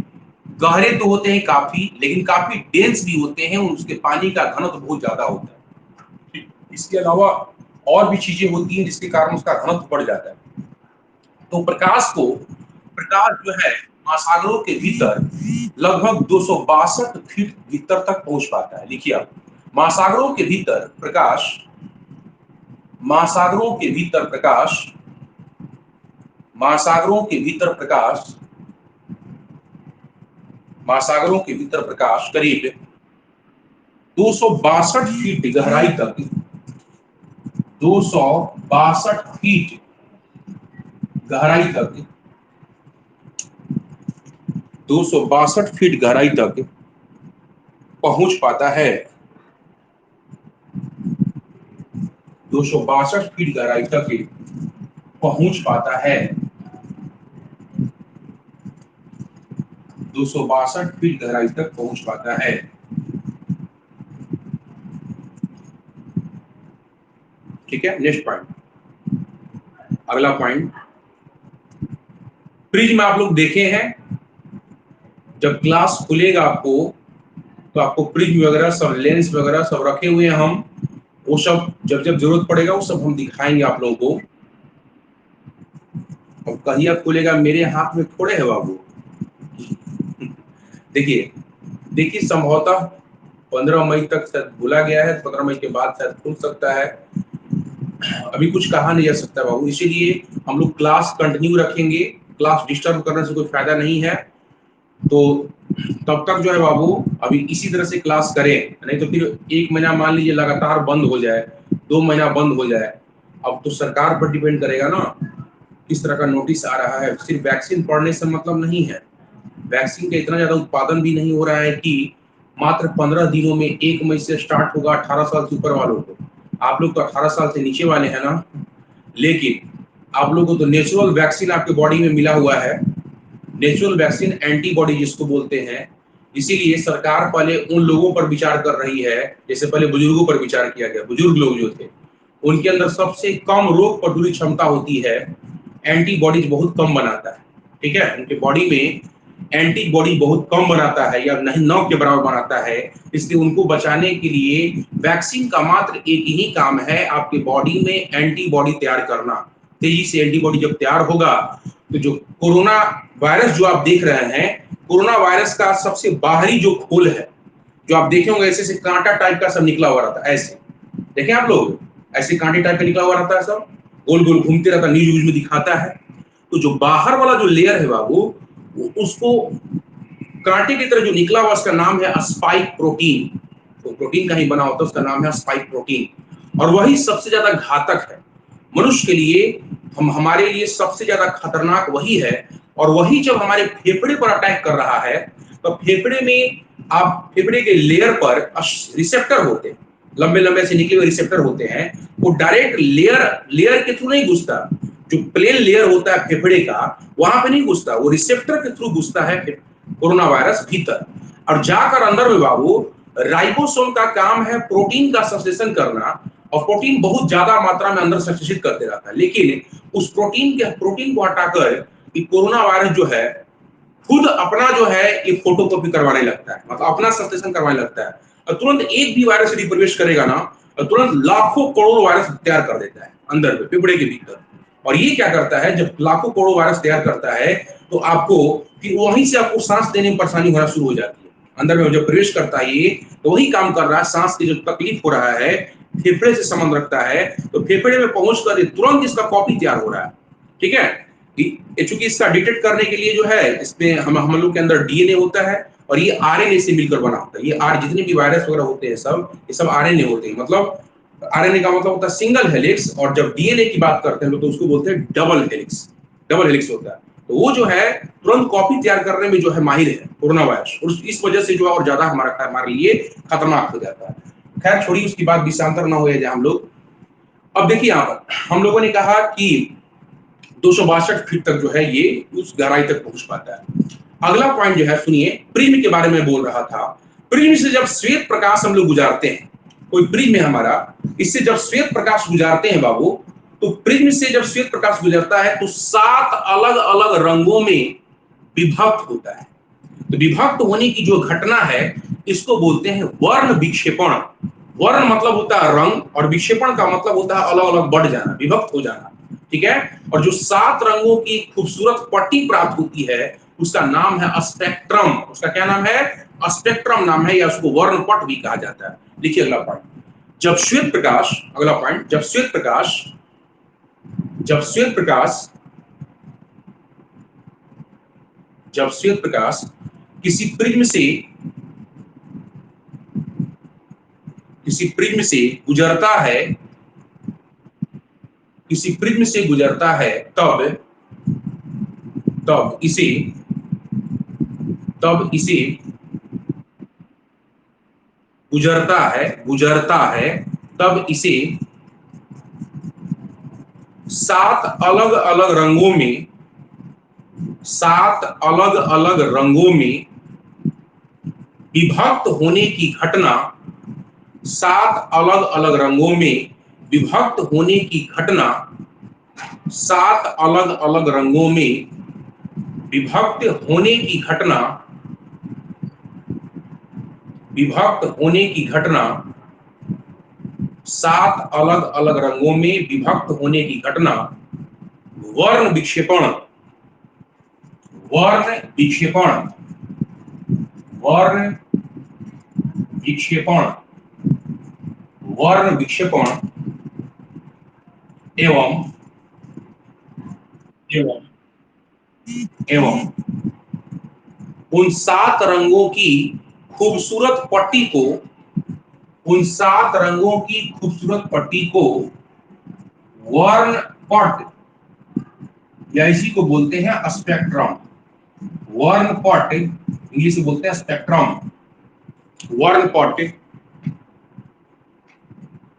गहरे तो होते हैं काफी, लेकिन काफी डेंस भी होते हैं, उसके पानी का घनत्व बहुत ज्यादा होता है। इसके अलावा और भी चीजें होती हैं जिसके कारण उसका घनत्व बढ़ जाता है। तो प्रकाश को, प्रकाश जो है महासागरों के भीतर लगभग 262 फीट भीतर तक पहुंच पाता है। लिखिए आप, महासागरों के भीतर प्रकाश, महासागरों के भीतर प्रकाश, महासागरों के भीतर प्रकाश, महासागरों के भीतर प्रकाश करीब 262 फीट गहराई तक, 262 फीट गहराई तक, 262 फीट गहराई तक पहुंच पाता है। 262 फीट गहराई तक पहुंच पाता है। 262 फीट गहराई तक पहुंच पाता है। ठीक है, नेक्स्ट पॉइंट, अगला पॉइंट, प्रिज्म आप लोग देखे हैं, जब क्लास खुलेगा आपको तो आपको प्रिज्म वगैरह सब, लेंस वगैरह सब रखे हुए हैं हम, वो सब जब जब जरूरत पड़ेगा वो सब हम दिखाएंगे आप लोगों को। अब कहिए खुलेगा, मेरे हाथ में थोड़े है बाबू। देखिए देखिए, संभवतः 15 मई तक शायद बोला गया है, 15 मई के बाद शायद खुल सकता है, अभी कुछ कहा नहीं जा सकता बाबू। इसीलिए हम लोग क्लास कंटिन्यू रखेंगे, क्लास डिस्टर्ब करने से कोई फायदा नहीं है। तो तब तक जो है बाबू अभी इसी तरह से क्लास करें, नहीं तो फिर 1 महीना मान लीजिए लगातार बंद हो जाए, 2 महीना बंद हो जाए, अब तो सरकार पर डिपेंड करेगा ना किस तरह का नोटिस आ रहा है। सिर्फ वैक्सीन पड़ने से मतलब नहीं है, वैक्सीन का इतना ज्यादा उत्पादन भी नहीं हो रहा है कि मात्र 15 दिनों में 1 मई से स्टार्ट होगा 18 साल से ऊपर वालों को। आप लोग तो 18 साल से नीचे वाले हैं ना, लेकिन आप लोगों को तो नेचुरल वैक्सीन आपके बॉडी में मिला हुआ है, नेचुरल वैक्सीन एंटीबॉडी जिसको बोलते हैं। इसीलिए सरकार पहले उन लोगों पर विचार कर रही है, जैसे पहले बुजुर्गों पर विचार किया गया, बुजुर्ग लोग जो थे उनके अंदर सबसे कम रोग प्रतिरोधक क्षमता होती है, एंटीबॉडीज बहुत कम बनाता है। ठीक है, उनके बॉडी में एंटीबॉडी बहुत कम बनाता है या नहीं, 9 के बराबर बनाता है। इसलिए उनको बचाने के लिए वैक्सीन का मात्र एक ही काम है, आपके बॉडी में एंटीबॉडी तैयार करना। तेजी से एंटीबॉडी जब तैयार होगा तो जो कोरोना वायरस जो आप देख रहे हैं, कोरोना वायरस का सबसे बाहरी जो खोल है, जो आप देखे होंगे ऐसे कांटा टाइप का सब निकला हुआ रहता है, ऐसे देखें आप लोग, ऐसे कांटे टाइप का निकला हुआ रहता है, सब गोल गोल घूमते रहता है, न्यूज में दिखाता है। तो जो बाहर वाला जो लेयर है बाबू, उसको कांटे की तरह जो निकला हुआ उसका नाम है स्पाइक प्रोटीन। तो प्रोटीन का ही बना होता है, उसका नाम है स्पाइक प्रोटीन। और वही सबसे ज्यादा घातक है मनुष्य के लिए। हमारे लिए सबसे ज्यादा खतरनाक वही है। और वही जब हमारे फेफड़े पर अटैक कर रहा है, तो फेफड़े में, आप फेफड़े के लेयर पर रिसेप्टर होते हैं, लंबे लंबे से निकले हुए रिसेप्टर होते हैं। वो डायरेक्ट लेयर लेयर के थ्रू नहीं घुसता, जो प्लेन लेयर होता है फेफड़े का, वहां पे नहीं घुसता, वो रिसेप्टर के थ्रू घुसता है कोरोना वायरस भीतर। और जाकर अंदर में बाबू, राइबोसोम का काम है प्रोटीन का संश्लेषण करना, और प्रोटीन बहुत ज्यादा मात्रा में अंदर संश्लेषित करते रहता है। लेकिन उस प्रोटीन को हटाकर ये कोरोना वायरस जो है खुद अपना जो है ये फोटोकॉपी करवाने लगता है, मतलब अपना संश्लेषण करवाने लगता है। और तुरंत एक भी वायरस यदि प्रवेश करेगा ना, तो तुरंत लाखों करोड़ वायरस तैयार कर देता है अंदर में, फेफड़े के भीतर। और ये क्या करता है, जब लाखों करोड़ वायरस तैयार करता है, तो आपको फिर वहीं से आपको सांस लेने में परेशानी होना शुरू हो जाती है। अंदर में जब प्रवेश करता है ये, तो वही काम कर रहा है, सांस की जो तकलीफ हो रहा है फेफड़े से संबंध रखता है, तो फेफड़े में पहुंचकर तुरंत इसका कॉपी तैयार हो रहा है। ठीक है, चूंकि इसका डिटेक्ट करने के लिए जो है, इसमें हम लोग के अंदर डीएनए होता है, और ये आरएनए से मिलकर बना होता है। ये जितने भी वायरस वगैरह होते हैं सब, ये सब आरएनए होते हैं। मतलब आरएनए का मतलब होता है सिंगल हेलिक्स, और जब डीएनए की बात करते हैं तो उसको बोलते हैं डबल हेलिक्स। डबल हेलिक्स होता है। तो वो जो है तुरंत कॉपी तैयार करने में जो है माहिर है कोरोना वायरस, और इस वजह से जो है और ज्यादा हमारे लिए खतरनाक हो जाता है। खैर छोड़िए, उसकी बात विषांतर ना हो जाए हम लोग। अब देखिए यहाँ पर हम लोगों ने कहा कि 262 फीट तक जो है ये उस गहराई तक पहुंच पाता है। अगला पॉइंट जो है सुनिए, प्रिज्म के बारे में बोल रहा था। प्रिज्म से जब श्वेत प्रकाश हम लोग गुजारते हैं, कोई प्रिज्म है हमारा, इससे जब श्वेत प्रकाश गुजारते हैं बाबू, तो प्रिज्म से जब श्वेत प्रकाश गुजरता है तो 7 अलग अलग रंगों में विभक्त होता है। तो विभक्त होने की जो घटना है, इसको बोलते हैं वर्ण विक्षेपण। वर्ण मतलब होता है रंग, और विक्षेपण का मतलब होता है अलग अलग बढ़ जाना, विभक्त हो जाना। ठीक है, और जो 7 रंगों की खूबसूरत पट्टी प्राप्त होती है, उसका नाम है स्पेक्ट्रम। उसका क्या नाम है? स्पेक्ट्रम नाम है, या उसको वर्णपट भी कहा जाता है। देखिए अगला पॉइंट, जब श्वेत प्रकाश, अगला पॉइंट, जब श्वेत प्रकाश जब श्वेत प्रकाश किसी प्रिज्म से गुजरता है, तब इसे तब इसे 7 अलग अलग रंगों में विभक्त होने की घटना, 7 अलग अलग रंगों में विभक्त होने की घटना, 7 अलग अलग रंगों में विभक्त होने की घटना, विभक्त होने की घटना, 7 अलग अलग रंगों में विभक्त होने की घटना वर्ण विक्षेपण, वर्ण विक्षेपण, वर्ण विक्षेपण, वर्ण विक्षेपण एवं एवं एवं उन 7 रंगों की खूबसूरत पट्टी को, उन 7 रंगों की खूबसूरत पट्टी को वर्णपट, या इसी को बोलते हैं स्पेक्ट्रम। वर्णपट इंग्लिश में बोलते हैं स्पेक्ट्रम। वर्णपट,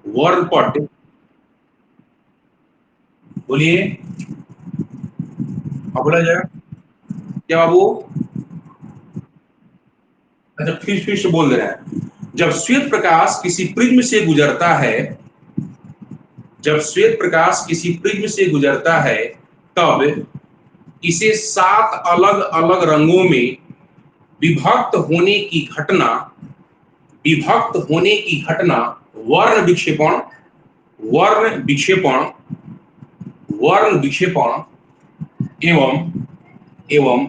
वर्णपट, बोलिए, अब बोला जाए क्या बाबू? अच्छा, फिर से बोल दे रहे हैं। जब श्वेत प्रकाश किसी प्रिज्म से गुजरता है, जब श्वेत प्रकाश किसी प्रिज्म से गुजरता है, तब इसे 7 अलग अलग रंगों में विभक्त होने की घटना, विभक्त होने की घटना वर्ण विक्षेपण, वर्ण विक्षेपण, वर्ण विक्षेपण एवं एवं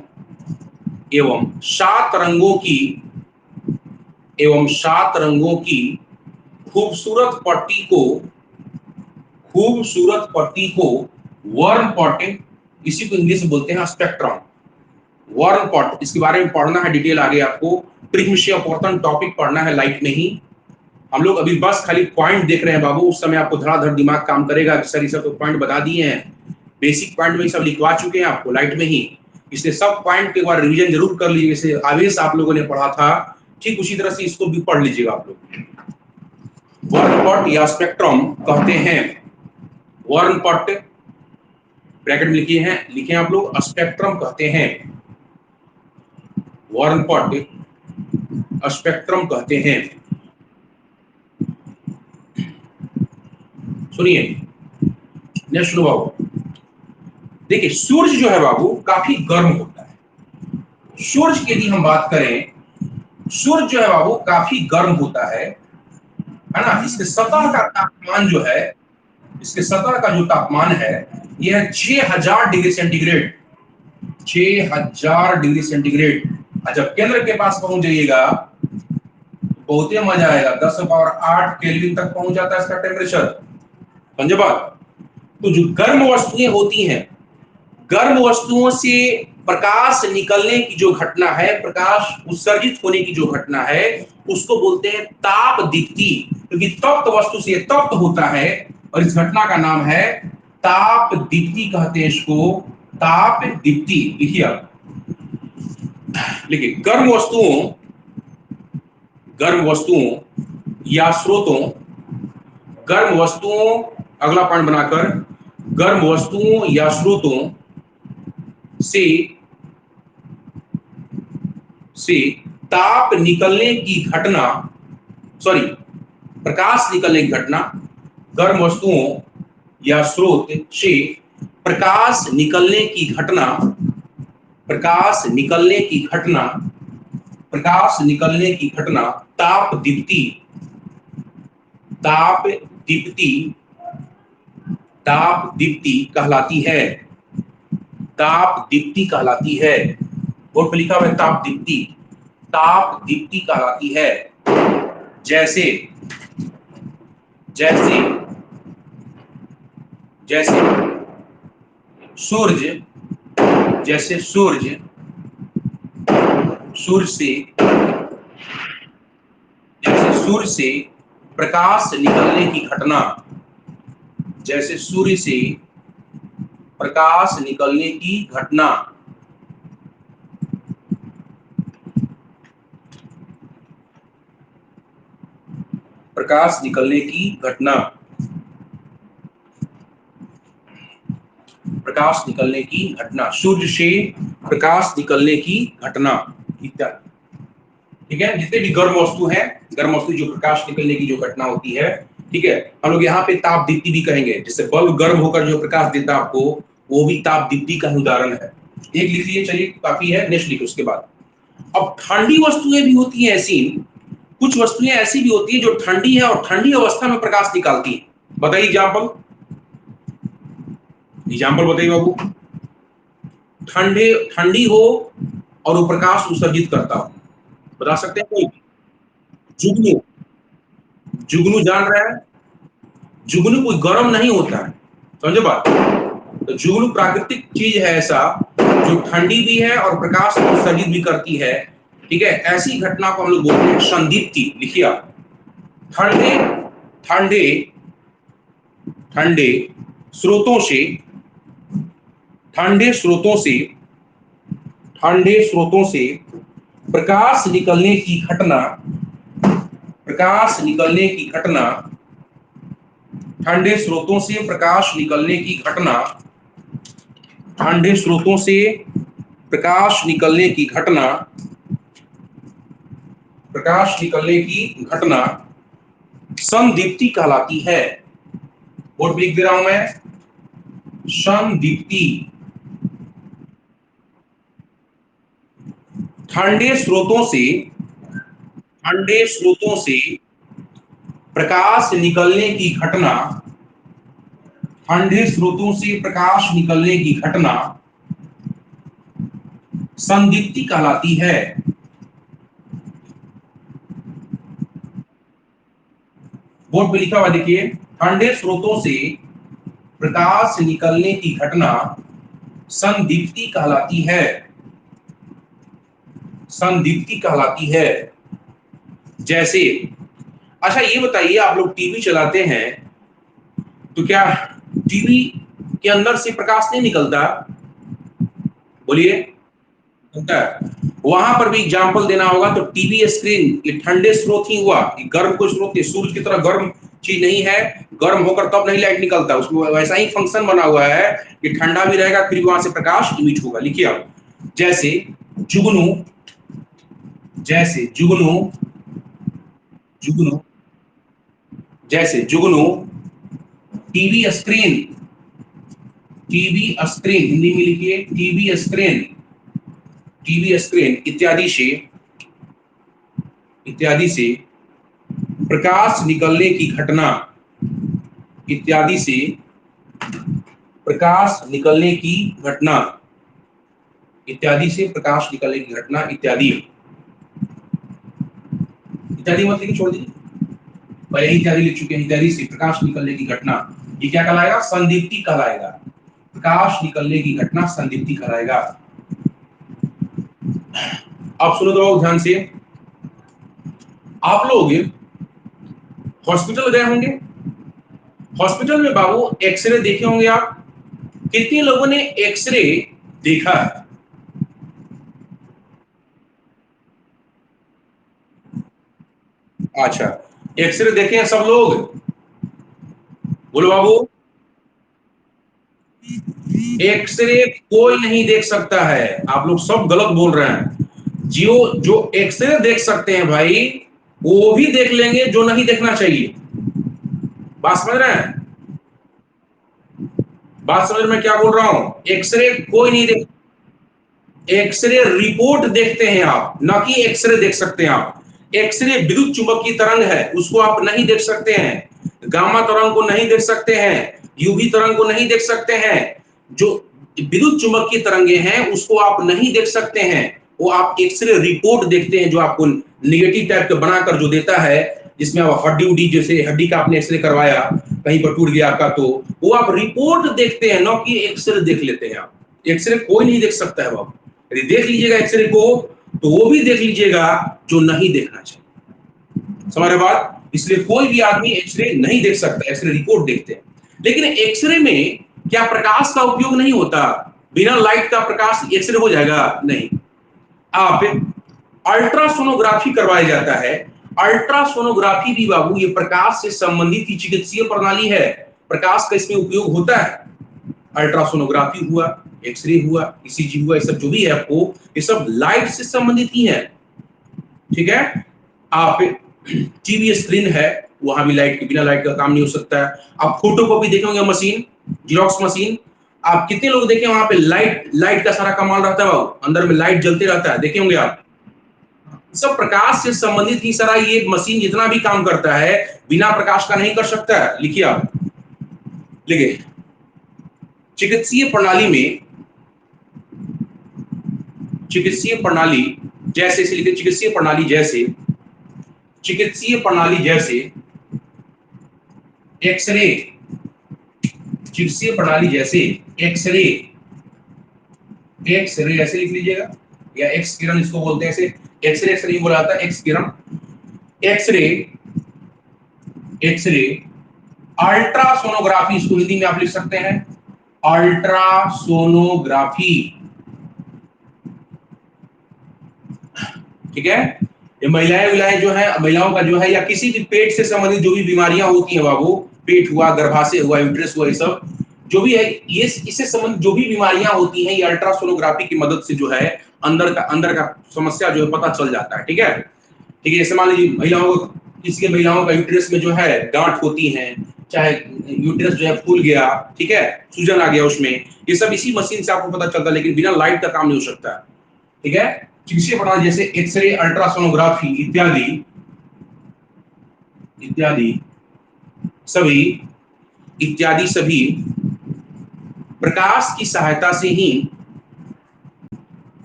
एवं 7 रंगों की, एवं 7 रंगों की खूबसूरत पट्टी को वर्न पॉट, इसी को इंग्लिश में बोलते हैं स्पेक्ट्रम। वर्न पॉट, इसके बारे में पढ़ना है डिटेल आगे आपको, प्रीमिशिया अपवर्तन टॉपिक पढ़ना है लाइट में ही। हम लोग अभी बस खाली पॉइंट देख रहे हैं बाबू, उस समय आपको धड़ाधड़ दिमाग काम करेगा कि सर ये सब तो पॉइंट बता दिए हैं, बेसिक पॉइंट में सब लिखवा चुके हैं आपको लाइट में ही, इसलिए सब पॉइंट के बार रिवीजन जरूर कर लीजिए। जैसे आवेश आप लोगों ने पढ़ा था ठीक उसी तरह से इसको भी पढ़ लीजिएगा आप लोग। वर्न पॉट या स्पेक्ट्रम कहते हैं, वर्न पॉट ब्रैकेट में लिखे आप लोग, स्पेक्ट्रम कहते हैं, वर्न पॉट स्पेक्ट्रम कहते हैं। सुनिए नेक्स्ट लो बाबू, देखिए सूर्य जो है बाबू काफी गर्म होता है। सूर्य की यदि हम बात करें, सूर्य जो है बाबू काफी गर्म होता है ना। इसके सतह का तापमान जो है, इसके सतह का जो तापमान है यह है 6000 डिग्री सेंटीग्रेड, 6000 डिग्री सेंटीग्रेड। जब केंद्र के पास पहुंच जाइएगा बहुत ही मजा आएगा, 10 पावर 8 केल्विन तक पहुंच जाता है इसका टेम्परेचर, समझे बात। तो जो गर्म वस्तुएं होती हैं, गर्म वस्तुओं से प्रकाश निकलने की जो घटना है, प्रकाश उत्सर्जित होने की जो घटना है, उसको बोलते हैं ताप दीप्ति, क्योंकि तप्त वस्तु से तप्त होता है और इस घटना का नाम है ताप दीप्ति कहते हैं इसको, ताप दीप्ति। लिखिए आप, लिखिए गर्म वस्तुओं या स्रोतों, गर्म वस्तुओं, अगला पॉइंट बनाकर, गर्म वस्तुओं या स्रोतों से ताप निकलने की घटना, सॉरी प्रकाश निकलने की घटना, गर्म वस्तुओं या स्रोत से प्रकाश निकलने की घटना, प्रकाश निकलने की घटना, प्रकाश निकलने की घटना ताप दीप्ति, ताप दीप्ति, ताप दीप्ति कहलाती है, ताप दीप्ति कहलाती है। बोर्ड पे लिखा हुआ है ताप दीप्ति, ताप दीप्ति कहलाती है। जैसे जैसे जैसे सूर्य, जैसे सूर्य से, जैसे सूर्य से प्रकाश निकलने की घटना, जैसे सूर्य से प्रकाश निकलने की घटना, प्रकाश निकलने की घटना, प्रकाश निकलने की घटना, सूर्य से प्रकाश निकलने की घटना इत्यादि। ठीक है, जितने भी गर्म वस्तु है, गर्म वस्तु जो प्रकाश निकलने की जो घटना होती है, ठीक है, हम लोग यहाँ पे ताप दीप्ति भी कहेंगे। जैसे बल्ब गर्म होकर जो प्रकाश देता है आपको, वो भी ताप दीप्ति का उदाहरण है। एक लिख लीजिए, चलिए काफी है, नेक्स्ट लिखो उसके बाद। अब ठंडी वस्तुएं भी होती हैं ऐसी, कुछ वस्तुएं ऐसी भी होती है जो ठंडी है और ठंडी अवस्था में प्रकाश निकालती है। बताइए एग्जाम्पल, एग्जाम्पल बताइए बाबू। ठंडी हो और वो प्रकाश उत्सर्जित करता हो, बता सकते हैं कोई? जुगनू, जुगनू जान रहा है? जुगनू कोई गर्म नहीं होता है, समझे बात। तो जुगनू प्राकृतिक चीज है ऐसा जो ठंडी भी है और प्रकाश उत्सर्जित भी करती है। ठीक है, ऐसी घटना को हम लोग बोलते हैं संदीप्ति। लिखिए आप, ठंडे ठंडे ठंडे स्रोतों से, ठंडे स्रोतों से, ठंडे स्रोतों से प्रकाश निकलने की घटना, प्रकाश निकलने की घटना, ठंडे स्रोतों से प्रकाश निकलने की घटना, ठंडे स्रोतों से प्रकाश निकलने की घटना, प्रकाश निकलने की घटना संदीप्ति कहलाती है। बोर्ड पे लिख दे रहा हूं मैं, संदीप्ति। ठंडे स्रोतों से, ठंडे स्रोतों से प्रकाश निकलने की घटना, ठंडे स्रोतों से प्रकाश निकलने की घटना संदीप्ति कहलाती है। बोर्ड पे लिखा हुआ देखिए, ठंडे स्रोतों से प्रकाश निकलने की घटना संदीप्ति कहलाती है। संदीप्ति कहलाती है। जैसे, अच्छा ये बताइए, आप लोग टीवी चलाते हैं तो क्या टीवी के अंदर से प्रकाश नहीं निकलता? बोलिए, निकलता है। वहां पर भी एग्जाम्पल देना होगा तो टीवी स्क्रीन ये ठंडे स्रोत ही हुआ, ये गर्म को स्रोत, ये सूरज की तरह गर्म चीज नहीं है। गर्म होकर तब नहीं लाइट निकलता, उसमें वैसा ही फंक्शन बना हुआ है कि ठंडा भी रहेगा फिर वहां से प्रकाश इमिट होगा। लिखिए आप, जैसे जुगनू, जैसे जुगनू, जुगनू, जैसे जुगनू, TV screen, TV screen Hindi में लिखिए, टीवी स्क्रीन, टीवी स्क्रीन इत्यादि से प्रकाश निकलने की घटना, इत्यादि से प्रकाश निकलने की घटना, इत्यादि से प्रकाश निकलने की घटना, इत्यादि, इत्यादि मत लिखिए, छोड़ दीजिए, पहले ही इत्यादि लिख चुके हैं। इत्यादि से प्रकाश निकलने की घटना, ये क्या कहलाएगा? संदीप्ति कहलाएगा। प्रकाश निकलने की घटना संदीप्ति कहलाएगा। अब सुनो तो ध्यान से, आप लोग हॉस्पिटल गए होंगे, हॉस्पिटल में बाबू एक्सरे देखे होंगे आप। कितने लोगों ने एक्सरे देखा है? अच्छा, एक्सरे देखे हैं सब लोग? बोलो बाबू। एक्सरे कोई नहीं देख सकता है, आप लोग सब गलत बोल रहे हैं। जो जो एक्सरे देख सकते हैं भाई, वो भी देख लेंगे जो नहीं देखना चाहिए। बात समझ रहे हैं? बात समझ में क्या बोल रहा हूं? एक्सरे कोई नहीं देख, एक्सरे रिपोर्ट देखते हैं आप, ना कि एक्सरे देख सकते हैं आप। एक्सरे विद्युत चुंबकीय तरंग है, उसको आप नहीं देख सकते हैं। गामा तरंग को नहीं देख सकते हैं, यूवी तरंग को नहीं देख सकते हैं। जो विद्युत चुंबकीय तरंगे हैं उसको आप नहीं देख सकते हैं। वो आप एक्सरे रिपोर्ट देखते हैं, जो आपको निगेटिव टाइप का बनाकर जो देता है, जिसमें आप हड्डी उड्डी, जैसे हड्डी का आपने एक्सरे करवाया, कहीं पर टूट गया आपका, तो वो आप रिपोर्ट देखते हैं, ना कि एक्सरे देख लेते हैं आप। एक्सरे कोई नहीं देख सकता है बाबू। यदि देख लीजिएगा एक्सरे को, तो वो भी देख लीजिएगा जो नहीं देखना चाहिए। समझ रहे बात? इसलिए कोई भी आदमी एक्सरे नहीं देख सकता, एक्सरे रिपोर्ट देखते हैं। लेकिन एक्सरे में क्या प्रकाश का उपयोग नहीं होता? बिना लाइट का प्रकाश एक्सरे हो जाएगा? नहीं। आप अल्ट्रासोनोग्राफी करवाया जाता है। अल्ट्रासोनोग्राफी भी बाबू ये प्रकाश से संबंधित ही चिकित्सीय प्रणाली है। प्रकाश का इसमें उपयोग होता है। अल्ट्रासोनोग्राफी हुआ, एक्सरे हुआ, ईसीजी हुआ, ये सब जो भी है आपको, ये सब लाइट से संबंधित ही है। ठीक है? आप टीवी स्क्रीन है, वहां भी लाइट के बिना लाइट का काम नहीं हो सकता है। आप फोटो कॉपी देखेंगे मशीन, जीरोक्स मशीन, आप कितने लोग देखे वहां पे लाइट, लाइट का सारा कमाल रहता है बाबू, अंदर में लाइट जलते रहता है, देखे होंगे आप। सब प्रकाश से संबंधित ही सारा ये मशीन जितना भी काम करता है, बिना प्रकाश का नहीं कर सकता है। लिखिए आप, लिखिए, चिकित्सीय प्रणाली में, चिकित्सीय प्रणाली जैसे, इसे लिखिए, चिकित्सीय प्रणाली जैसे, चिकित्सीय प्रणाली जैसे एक्सरे, चिकित्सीय प्रणाली जैसे एक्सरे, एक्सरे ऐसे लिख लीजिएगा, या एक्स किरण इसको बोलते हैं, ऐसे एक्सरे, एक्सरे बोला जाता है, एक्स किरण, एक्सरे, एक्सरे, अल्ट्रासोनोग्राफी इसको हिंदी में आप लिख सकते हैं, अल्ट्रासोनोग्राफी। ठीक है? ये महिलाएं जो है, महिलाओं का जो है, या किसी भी पेट से संबंधित जो भी बीमारियां होती हैं बाबू, पेट हुआ, गर्भाशय हुआ, यूट्रस हुआ, ये सब जो भी है, ये इससे संबंधित जो भी बीमारियां होती हैं, ये अल्ट्रासोनोग्राफी की मदद से जो है अंदर का समस्या जो है पता चल जाता है। ठीक है? ठीक है, जैसे मान लीजिए महिलाओं को, किसी महिलाओं का यूट्रस में जो है गांठ होती है, चाहे यूट्रस जो है फूल गया, ठीक है, सूजन आ गया उसमें, ये सब इसी मशीन से आपको पता चलता है, लेकिन बिना लाइट का काम नहीं हो सकता। ठीक है? चिकित्सीय प्रणाली जैसे एक्सरे, अल्ट्रासोनोग्राफी इत्यादि, इत्यादि सभी, इत्यादि सभी प्रकाश की सहायता से ही,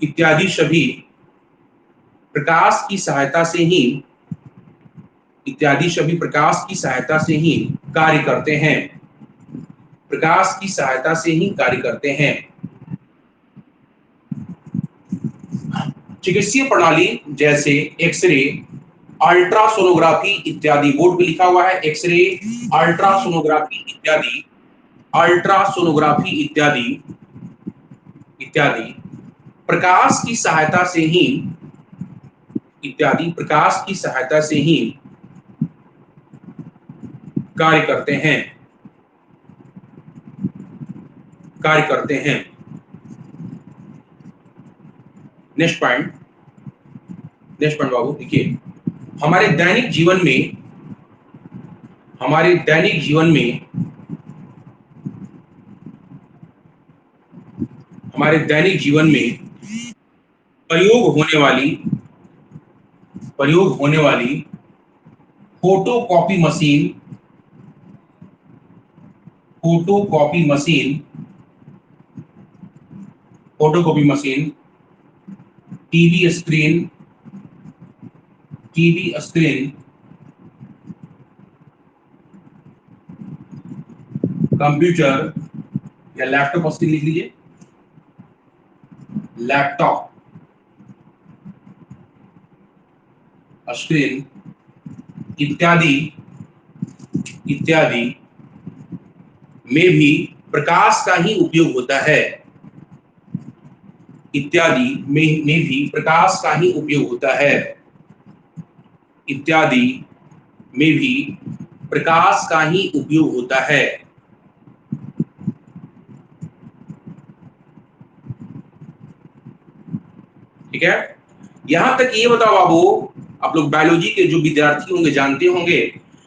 इत्यादि सभी प्रकाश की सहायता से ही इत्यादि सभी प्रकाश की सहायता से ही कार्य करते हैं, प्रकाश की सहायता से ही कार्य करते हैं। चिकित्सीय प्रणाली जैसे एक्सरे, अल्ट्रासोनोग्राफी इत्यादि, बोर्ड पे लिखा हुआ है एक्सरे, अल्ट्रासोनोग्राफी इत्यादि, अल्ट्रासोनोग्राफी इत्यादि इत्यादि प्रकाश की सहायता से ही, इत्यादि प्रकाश की सहायता से ही कार्य करते हैं, कार्य करते हैं। नेक्स्ट पॉइंट, नेक्स्ट पॉइंट बाबू देखिए, हमारे दैनिक जीवन में, हमारे दैनिक जीवन में, हमारे दैनिक जीवन में प्रयोग होने वाली, प्रयोग होने वाली photocopy machine, photocopy machine, photocopy machine, TV screen, TV screen, computer या लैपटॉप स्क्रीन लिख लीजिए, लैपटॉप स्क्रीन इत्यादि, इत्यादि में भी प्रकाश का ही उपयोग होता है, इत्यादि में भी प्रकाश का ही उपयोग होता है, इत्यादि में भी प्रकाश का ही उपयोग होता है। ठीक है, यहां तक ये बताओ बाबू, आप लोग बायोलॉजी के जो विद्यार्थी होंगे जानते होंगे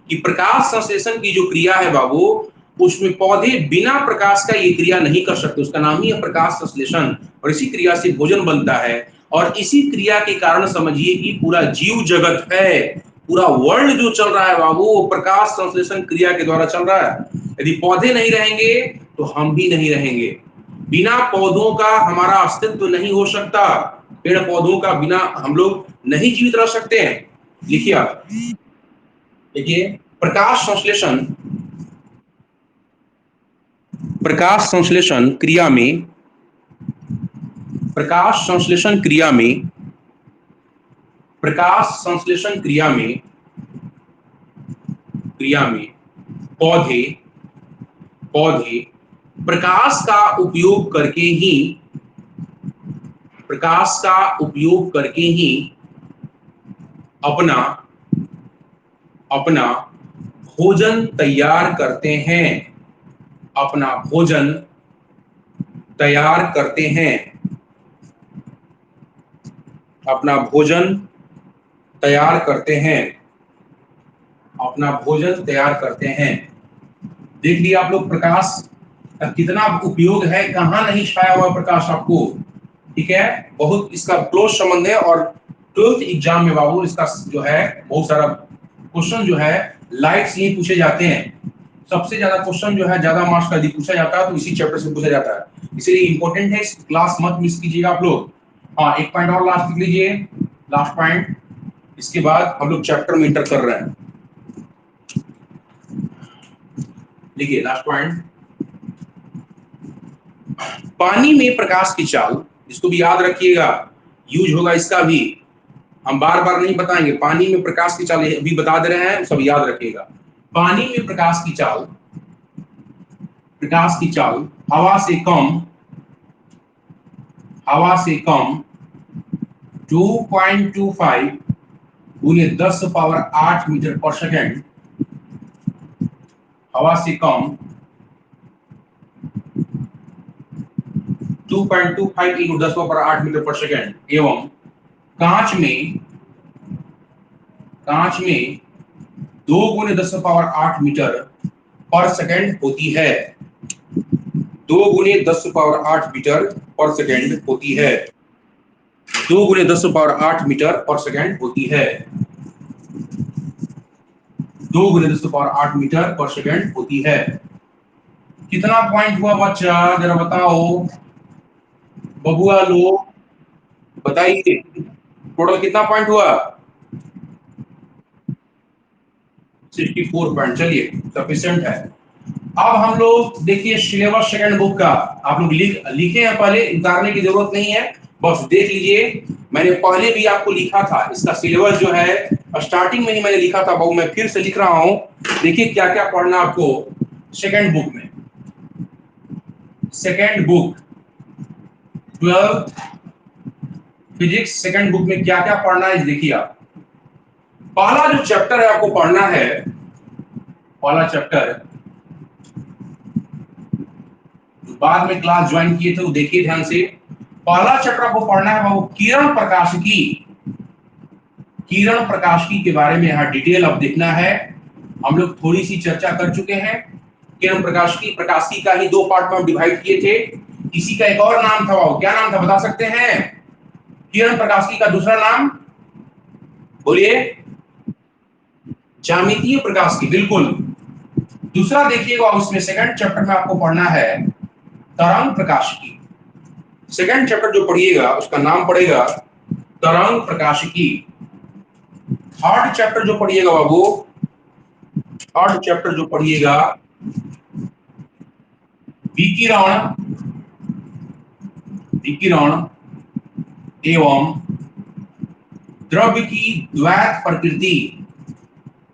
कि प्रकाश संश्लेषण की जो क्रिया है बाबू, उसमें पौधे बिना प्रकाश का ये क्रिया नहीं कर सकते, उसका नाम ही है प्रकाश संश्लेषण, और इसी क्रिया से भोजन बनता है। और इसी क्रिया के कारण समझिए कि पूरा जीव जगत है, पूरा वर्ल्ड जो चल रहा है बाबू, वो प्रकाश संश्लेषण क्रिया के द्वारा चल रहा है। यदि पौधे नहीं रहेंगे तो हम भी नहीं रहेंगे, बिना पौधों का हमारा अस्तित्व नहीं हो सकता, पेड़ पौधों का बिना हम लोग नहीं जीवित रह सकते हैं। लिखिए आप, देखिए प्रकाश संश्लेषण, प्रकाश संश्लेषण क्रिया में, प्रकाश संश्लेषण क्रिया में, प्रकाश संश्लेषण क्रिया में, क्रिया में पौधे, पौधे प्रकाश का उपयोग करके ही, प्रकाश का उपयोग करके ही अपना, अपना भोजन तैयार करते हैं, अपना भोजन तैयार करते हैं, अपना भोजन तैयार करते हैं, अपना भोजन तैयार करते हैं। देख लिया आप लोग प्रकाश का कितना उपयोग है, कहां नहीं छाया हुआ प्रकाश आपको। ठीक है, बहुत इसका क्लोज संबंध है, और 12th एग्जाम में बाबू इसका जो है बहुत सारा क्वेश्चन जो है लाइट से ही पूछे जाते हैं। सबसे ज्यादा क्वेश्चन जो है ज्यादा मार्क्स का यदि पूछा जाता है तो इसी चैप्टर से पूछा जाता है, इसलिए इंपॉर्टेंट है, क्लास मत मिस कीजिएगा आप लोग। हाँ, एक पॉइंट और लास्ट लिख लीजिए, लास्ट पॉइंट, इसके बाद हम लोग चैप्टर में इंटर कर रहे हैं। देखिए लास्ट पॉइंट, पानी में प्रकाश की चाल, इसको भी याद रखिएगा, यूज होगा इसका भी, हम बार बार नहीं बताएंगे, पानी में प्रकाश की चाल भी बता दे रहे हैं, सब याद रखिएगा। पानी में प्रकाश की चाल, प्रकाश की चाल हवा से कम, हवा से कम 2.25 गुने 10 पावर 8 मीटर पर सेकेंड, हवा से कम 2.25 इंटू 10 पावर 8 मीटर पर सेकेंड, एवं कांच में, कांच में 2 गुने 10 पावर 8 मीटर पर सेकेंड होती है, 2 गुने 10 पावर 8 मीटर पर सेकेंड होती है, 2 गुने 10 पावर 8 मीटर पर सेकेंड होती है, 2 गुने 10 पावर 8 मीटर पर सेकेंड होती है। कितना पॉइंट हुआ बच्चा, जरा बताओ बबुआ लोग, बताइए टोटल कितना पॉइंट हुआ। 64 पॉइंट, चलिए सफिशिएंट है। अब हम लोग देखिए सिलेबस सेकंड बुक का आप लोग लिखे हैं, पहले उतारने की जरूरत नहीं है, बस देख लीजिए। मैंने पहले भी आपको लिखा था, इसका सिलेबस जो है स्टार्टिंग में ही मैंने लिखा था, वो मैं फिर से लिख रहा हूं। देखिए क्या क्या पढ़ना आपको सेकंड बुक में। Second book 12 physics second book में क्या क्या पढ़ना है देखिए आप। पहला जो चैप्टर है आपको पढ़ना है, पहला चैप्टर बाद में क्लास ज्वाइन किए थे वो देखिए ध्यान से। पहला चैप्टर आपको पढ़ना है वो किरण प्रकाशिकी। किरण प्रकाशिकी के बारे में यहाँ डिटेल अब देखना है। हम लोग थोड़ी सी चर्चा कर चुके हैं। किरण प्रकाशिकी का ही दो पार्ट में डिवाइड किए थे। इसी का एक और नाम था, वो क्या नाम था बता सकते हैं? किरण प्रकाशिकी का दूसरा नाम बोलिए। ज्यामितीय प्रकाशिकी, बिल्कुल। दूसरा देखिएगा उसमें सेकंड चैप्टर में आपको पढ़ना है तरंग प्रकाशिकी। सेकंड चैप्टर जो पढ़िएगा उसका नाम पड़ेगा तरंग प्रकाशिकी। थर्ड चैप्टर जो पढ़िएगा बाबू, थर्ड चैप्टर जो पढ़िएगा विकिरण, विकिरण एवं द्रव्य की द्वैत प्रकृति।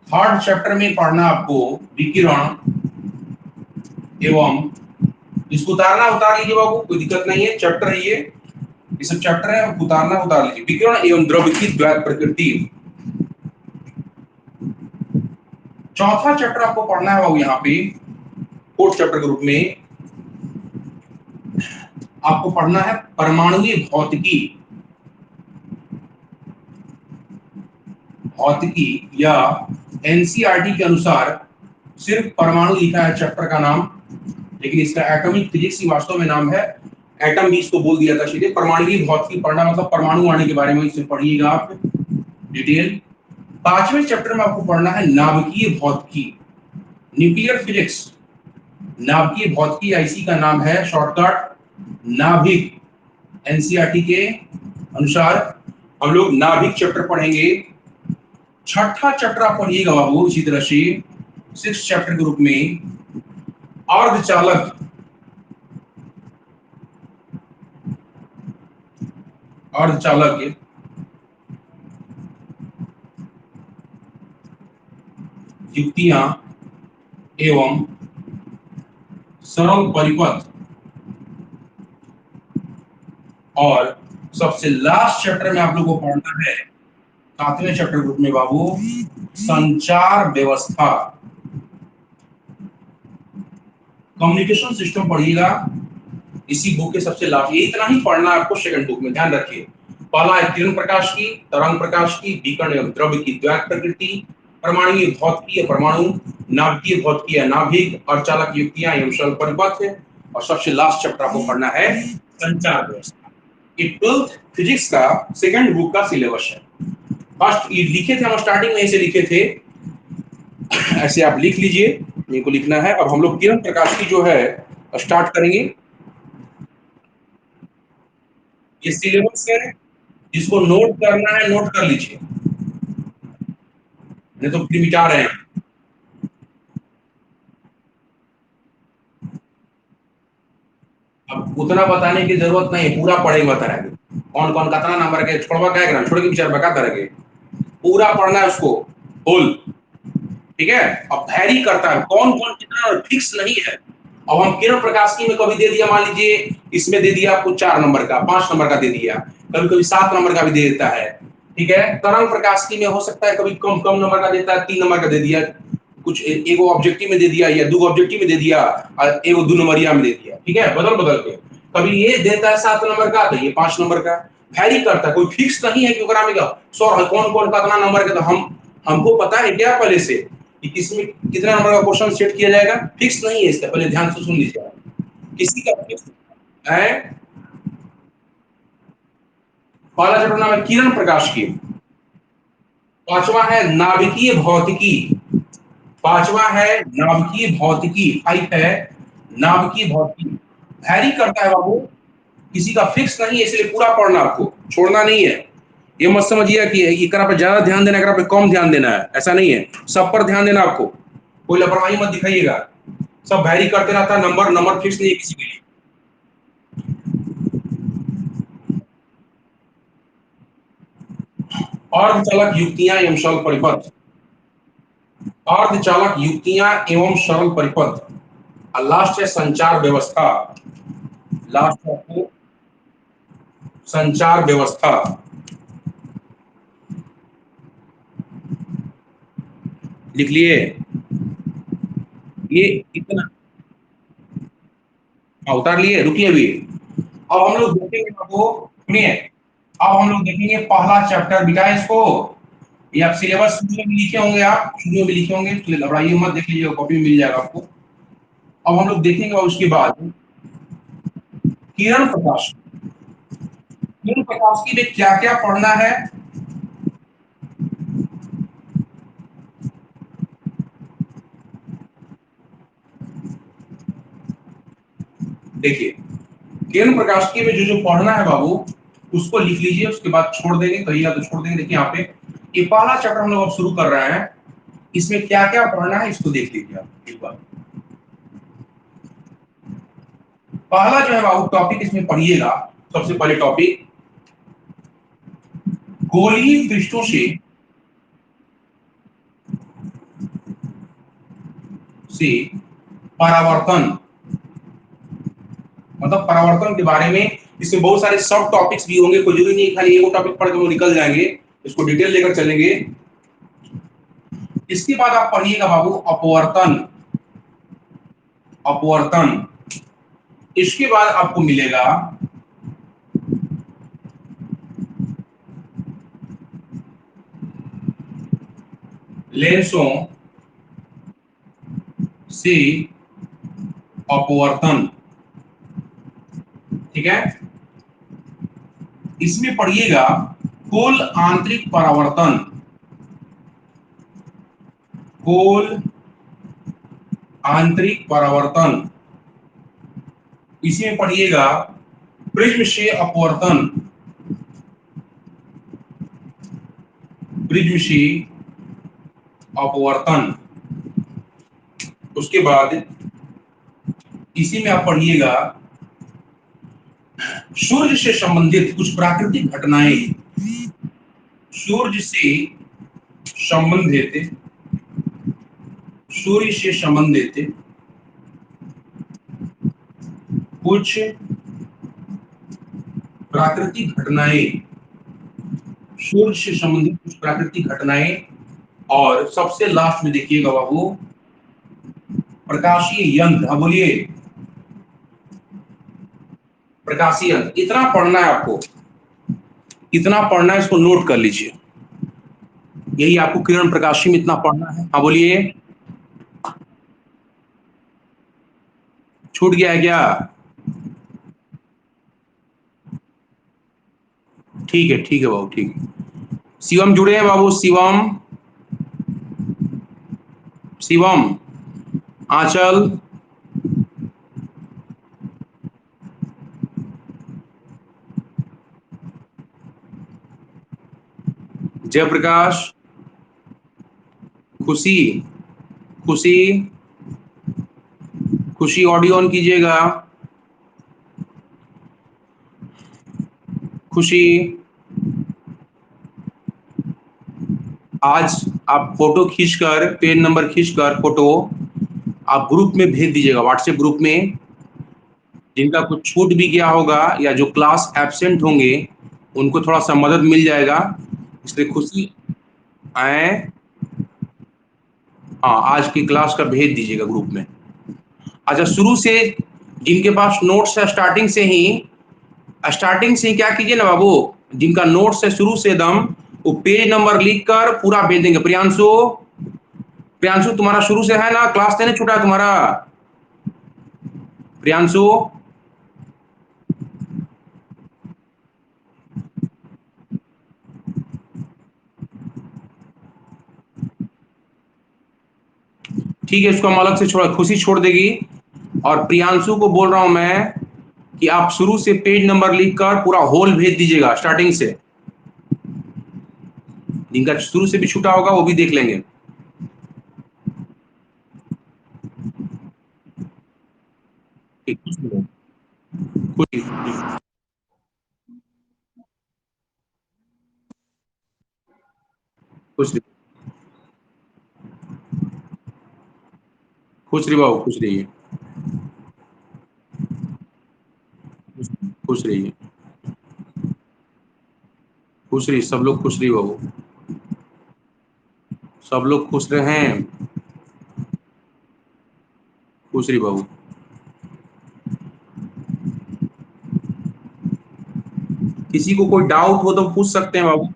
थर्ड चैप्टर में पढ़ना आपको विकिरण एवं, इसको उतार लीजिए बाबू, कोई दिक्कत नहीं है, चैप्टर है ये सब चैप्टर है, उतार लीजिए। विकिरण एवं द्रव्य की द्वैत प्रकृति। चौथा चैप्टर आपको पढ़ना है बाबू, यहाँ पे फोर्थ चैप्टर के रूप में आपको पढ़ना है परमाणुीय भौतिकी। भौतिकी या एनसीईआरटी के अनुसार सिर्फ परमाणु लिखा है चैप्टर का नाम, लेकिन इसका एटॉमिक फिजिक्स ही वास्तव में नाम है। एटम भी इसको बोल दिया था सीधे। परमाणुीय भौतिकी पढ़ना मतलब परमाणु आने के बारे में इसे पढ़िएगा आप डिटेल। पांचवें चैप्टर में आपको पढ़ना है नाभिकीय भौतिकी, न्यूक्लियर फिजिक्स। नाभिकीय भौतिकी या इसी का नाम है शॉर्टकट नाभिक। एनसीईआरटी के अनुसार हम लोग नाभिक चैप्टर पढ़ेंगे। छठा चैप्टर आप पढ़िएगा बाबू इसी तरह से सिक्स चैप्टर के रूप में अर्धचालक। अर्धचालक युक्तियां एवं सरल परिपथ। और सबसे लास्ट चैप्टर में आप लोगों को पढ़ना है सातवें चैप्टर ग्रुप में बाबू संचार व्यवस्था, कम्युनिकेशन सिस्टम पढ़िएगा इसी बुक के सबसे लास्ट। ये इतना ही पढ़ना है आपको सेकंड बुक में, ध्यान रखिए। पहला है किरण प्रकाश की, तरंग प्रकाश की, विकिरण एवं द्रव्य की द्वैत प्रकृति, परमाणुीय भौतिकी या परमाणु, नाभिकीय भौतिकी या नाभिक, अर्धचालक युक्तियां एवं सरल परिपथ है, और सबसे लास्ट चैप्टर आपको पढ़ना है संचार व्यवस्था। ये 12th फिजिक्स का सेकंड बुक का सिलेबस है। फर्स्ट ये लिखे थे हम स्टार्टिंग में, ऐसे लिखे थे, ऐसे आप लिख लीजिए, इनको लिखना है। अब हम लोग किरण प्रकाश की जो है स्टार्ट करेंगे। ये सिलेबस है, जिसको नोट करना है नोट कर लीजिए, नहीं तो फिर मिटा रहे हैं। अब उतना बताने की जरूरत नहीं है, पूरा पढ़ेगा बता रहे कौन कौन कितना नंबर के छोड़वा क्या करना, छोड़ के विचार बका करेंगे, पूरा पढ़ना है उसको होल, ठीक है। अब वैरी करता है कौन कौन कितना, फिक्स नहीं है। अब हम किरण प्रकाश की में कभी दे दिया, मान लीजिए इसमें दे दिया आपको 4 नंबर का, 5 नंबर का दे दिया, कभी कभी 7 नंबर का भी दे देता है, ठीक है। तरंग प्रकाश की में हो सकता है कभी कम कम नंबर का देता है, 3 नंबर का दे दिया, कुछ एगो ऑब्जेक्टिव में दे दिया या दो ऑब्जेक्टिव में दे दिया और एगो 2 नंबरिया में दे दिया, ठीक है, बदल बदल के। कभी ये देता है 7 नंबर का तो ये 5 नंबर का, वैरी करता है, कोई फिक्स नहीं है कि ओकरा में सर कौन कौन कितना नंबर का। तो हमको पता है क्या पहले से कि किसमें कितना नंबर का क्वेश्चन सेट किया जाएगा, फिक्स नहीं है इसका, पहले ध्यान से सुन लीजिए। किसी का फिक्स है। पहला चैप्टर नाम है किरण प्रकाश की, पांचवा है नाभिकीय भौतिकी, पांचवा है नाभिकीय भौतिकी, 5 है नाभिकीय भौतिकी। वैरी करता है बाबू, किसी का फिक्स नहीं है, इसलिए पूरा पढ़ना आपको, छोड़ना नहीं है। ये मत समझिए कि एकरा पे ज्यादा ध्यान देना, एकरा पे कम ध्यान देना है, ऐसा नहीं है। सब पर ध्यान देना आपको, कोई लापरवाही मत दिखाइएगा। सब वैरी करते रहता है, नंबर नंबर फिक्स नहीं है किसी के लिए। अर्धचालक युक्तियां एवं सरल परिपथ, अर्धचालक युक्तियां एवं सरल परिपथ, और लास्ट है संचार व्यवस्था। लास्ट है आपको संचार व्यवस्था। लिख लिए ये इतना? हाँ, उतार लिए, रुकिए अभी। अब हम लोग देखेंगे आपको, सुनिए, अब हम लोग देखेंगे पहला चैप्टर बिटा इसको। ये आप सिलेबस में भी लिखे होंगे, आप शुरू में भी लिखे होंगे, तो घबराइए मत, देख लीजिएगा, कॉपी में मिल जाएगा आपको। अब हम लोग देखेंगे और उसके बाद किरण प्रकाश, किरण प्रकाश की में क्या क्या पढ़ना है। देखिए, किरण प्रकाश की में जो जो पढ़ना है बाबू, उसको लिख लीजिए, उसके बाद छोड़ देंगे, कहिएगा तो छोड़ देंगे। देखिए यहाँ पे ये पहला चैप्टर हम लोग अब शुरू कर रहे हैं, इसमें क्या क्या पढ़ना है इसको देख लीजिए आप एक बार। पहला जो है बाबू टॉपिक इसमें पढ़िएगा, सबसे पहले टॉपिक गोलीय पृष्ठों से परावर्तन, मतलब परावर्तन के बारे में। इसमें बहुत सारे सब टॉपिक्स भी होंगे, कोई जरूरी नहीं खाली एगो टॉपिक पढ़ के वो निकल जाएंगे, इसको डिटेल लेकर चलेंगे। इसके बाद आप पढ़िएगा बाबू अपवर्तन, अपवर्तन। इसके बाद आपको मिलेगा लेंसों से अपवर्तन, ठीक है। इसमें पढ़िएगा कुल आंतरिक परावर्तन, कुल आंतरिक परावर्तन। इसमें पढ़िएगा प्रिज्म से अपवर्तन, प्रिज्म से अपवर्तन। उसके बाद इसी में आप पढ़िएगा सूर्य से संबंधित कुछ प्राकृतिक घटनाएं, सूर्य से संबंधित, सूर्य से संबंधित कुछ प्राकृतिक घटनाएं, सूर्य से संबंधित कुछ प्राकृतिक घटनाएं। और सबसे लास्ट में देखिएगा बाबू प्रकाशीय यंत्र। हाँ बोलिए, प्रकाशीय यंत्र। इतना पढ़ना है आपको, इतना पढ़ना है, इसको नोट कर लीजिए। यही आपको किरण प्रकाशी में इतना पढ़ना है। हाँ बोलिए, छूट गया है क्या? ठीक है बाबू, ठीक है। शिवम जुड़े हैं बाबू, शिवम, शिवम, आंचल, जयप्रकाश, खुशी, खुशी, खुशी ऑडियो ऑन कीजिएगा, खुशी। आज आप फोटो खींचकर, पेन नंबर खींचकर फोटो आप ग्रुप में भेज दीजिएगा, व्हाट्सएप ग्रुप में। जिनका कुछ छूट भी गया होगा या जो क्लास एब्सेंट होंगे उनको थोड़ा सा मदद मिल जाएगा, इसलिए खुशी आए। हाँ, आज की क्लास का भेज दीजिएगा ग्रुप में। अच्छा, शुरू से जिनके पास नोट्स है स्टार्टिंग से ही, स्टार्टिंग से ही क्या कीजिए ना बाबू, जिनका नोट्स है शुरू से एकदम, वो पेज नंबर लिख कर पूरा भेज देंगे। प्रियांशु, प्रियांशु तुम्हारा शुरू से है ना, क्लास नहीं छूटा है तुम्हारा? प्रियांशु, ठीक है, इसको हम अलग से छोड़, खुशी छोड़ देगी। और प्रियांशु को बोल रहा हूं मैं कि आप शुरू से पेज नंबर लिखकर पूरा होल भेज दीजिएगा स्टार्टिंग से। जिनका शुरू से भी छूटा होगा वो भी देख लेंगे। ठीक, खुश खुश खुश रही बाबू, खुश रहिए। खुश रहिए। खुश रहिए, सब लोग खुश रहिए बाबू। सब लोग खुश रहें। खुश रहिए बाबू। किसी को कोई डाउट हो तो पूछ सकते हैं बाबू।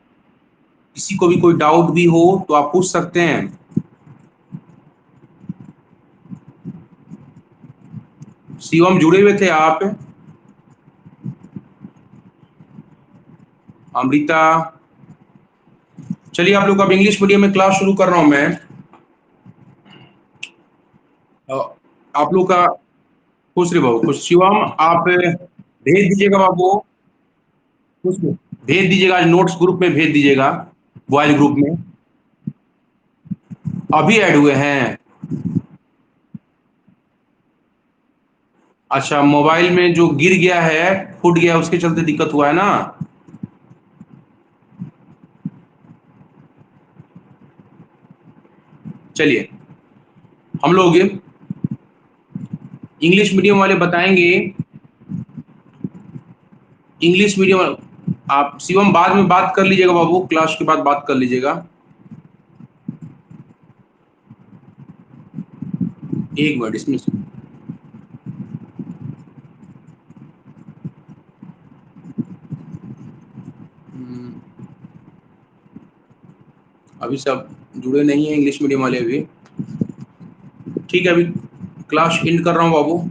किसी को भी कोई डाउट भी हो तो आप पूछ सकते हैं। शिवम जुड़े हुए थे आप? अमृता। चलिए, आप लोग अब इंग्लिश मीडियम में क्लास शुरू कर रहा हूं मैं। अ, आप लोग का खुश रहे बाबू, खुश। शिवम आप भेज दीजिएगा बाबू। खुश रहो। भेज दीजिएगा, आज नोट्स ग्रुप में भेज दीजिएगा, बॉयज ग्रुप में। अभी ऐड हुए हैं? अच्छा, मोबाइल में जो गिर गया है, फूट गया, उसके चलते दिक्कत हुआ है ना? चलिए, हम लोग इंग्लिश मीडियम वाले बताएंगे। इंग्लिश मीडियम आप शिवम बाद में बात कर लीजिएगा बाबू, क्लास के बाद बात कर लीजिएगा। एक मिनट इसमें अभी सब जुड़े नहीं है इंग्लिश मीडियम वाले अभी। ठीक है, अभी क्लास एंड कर रहा हूँ बाबू।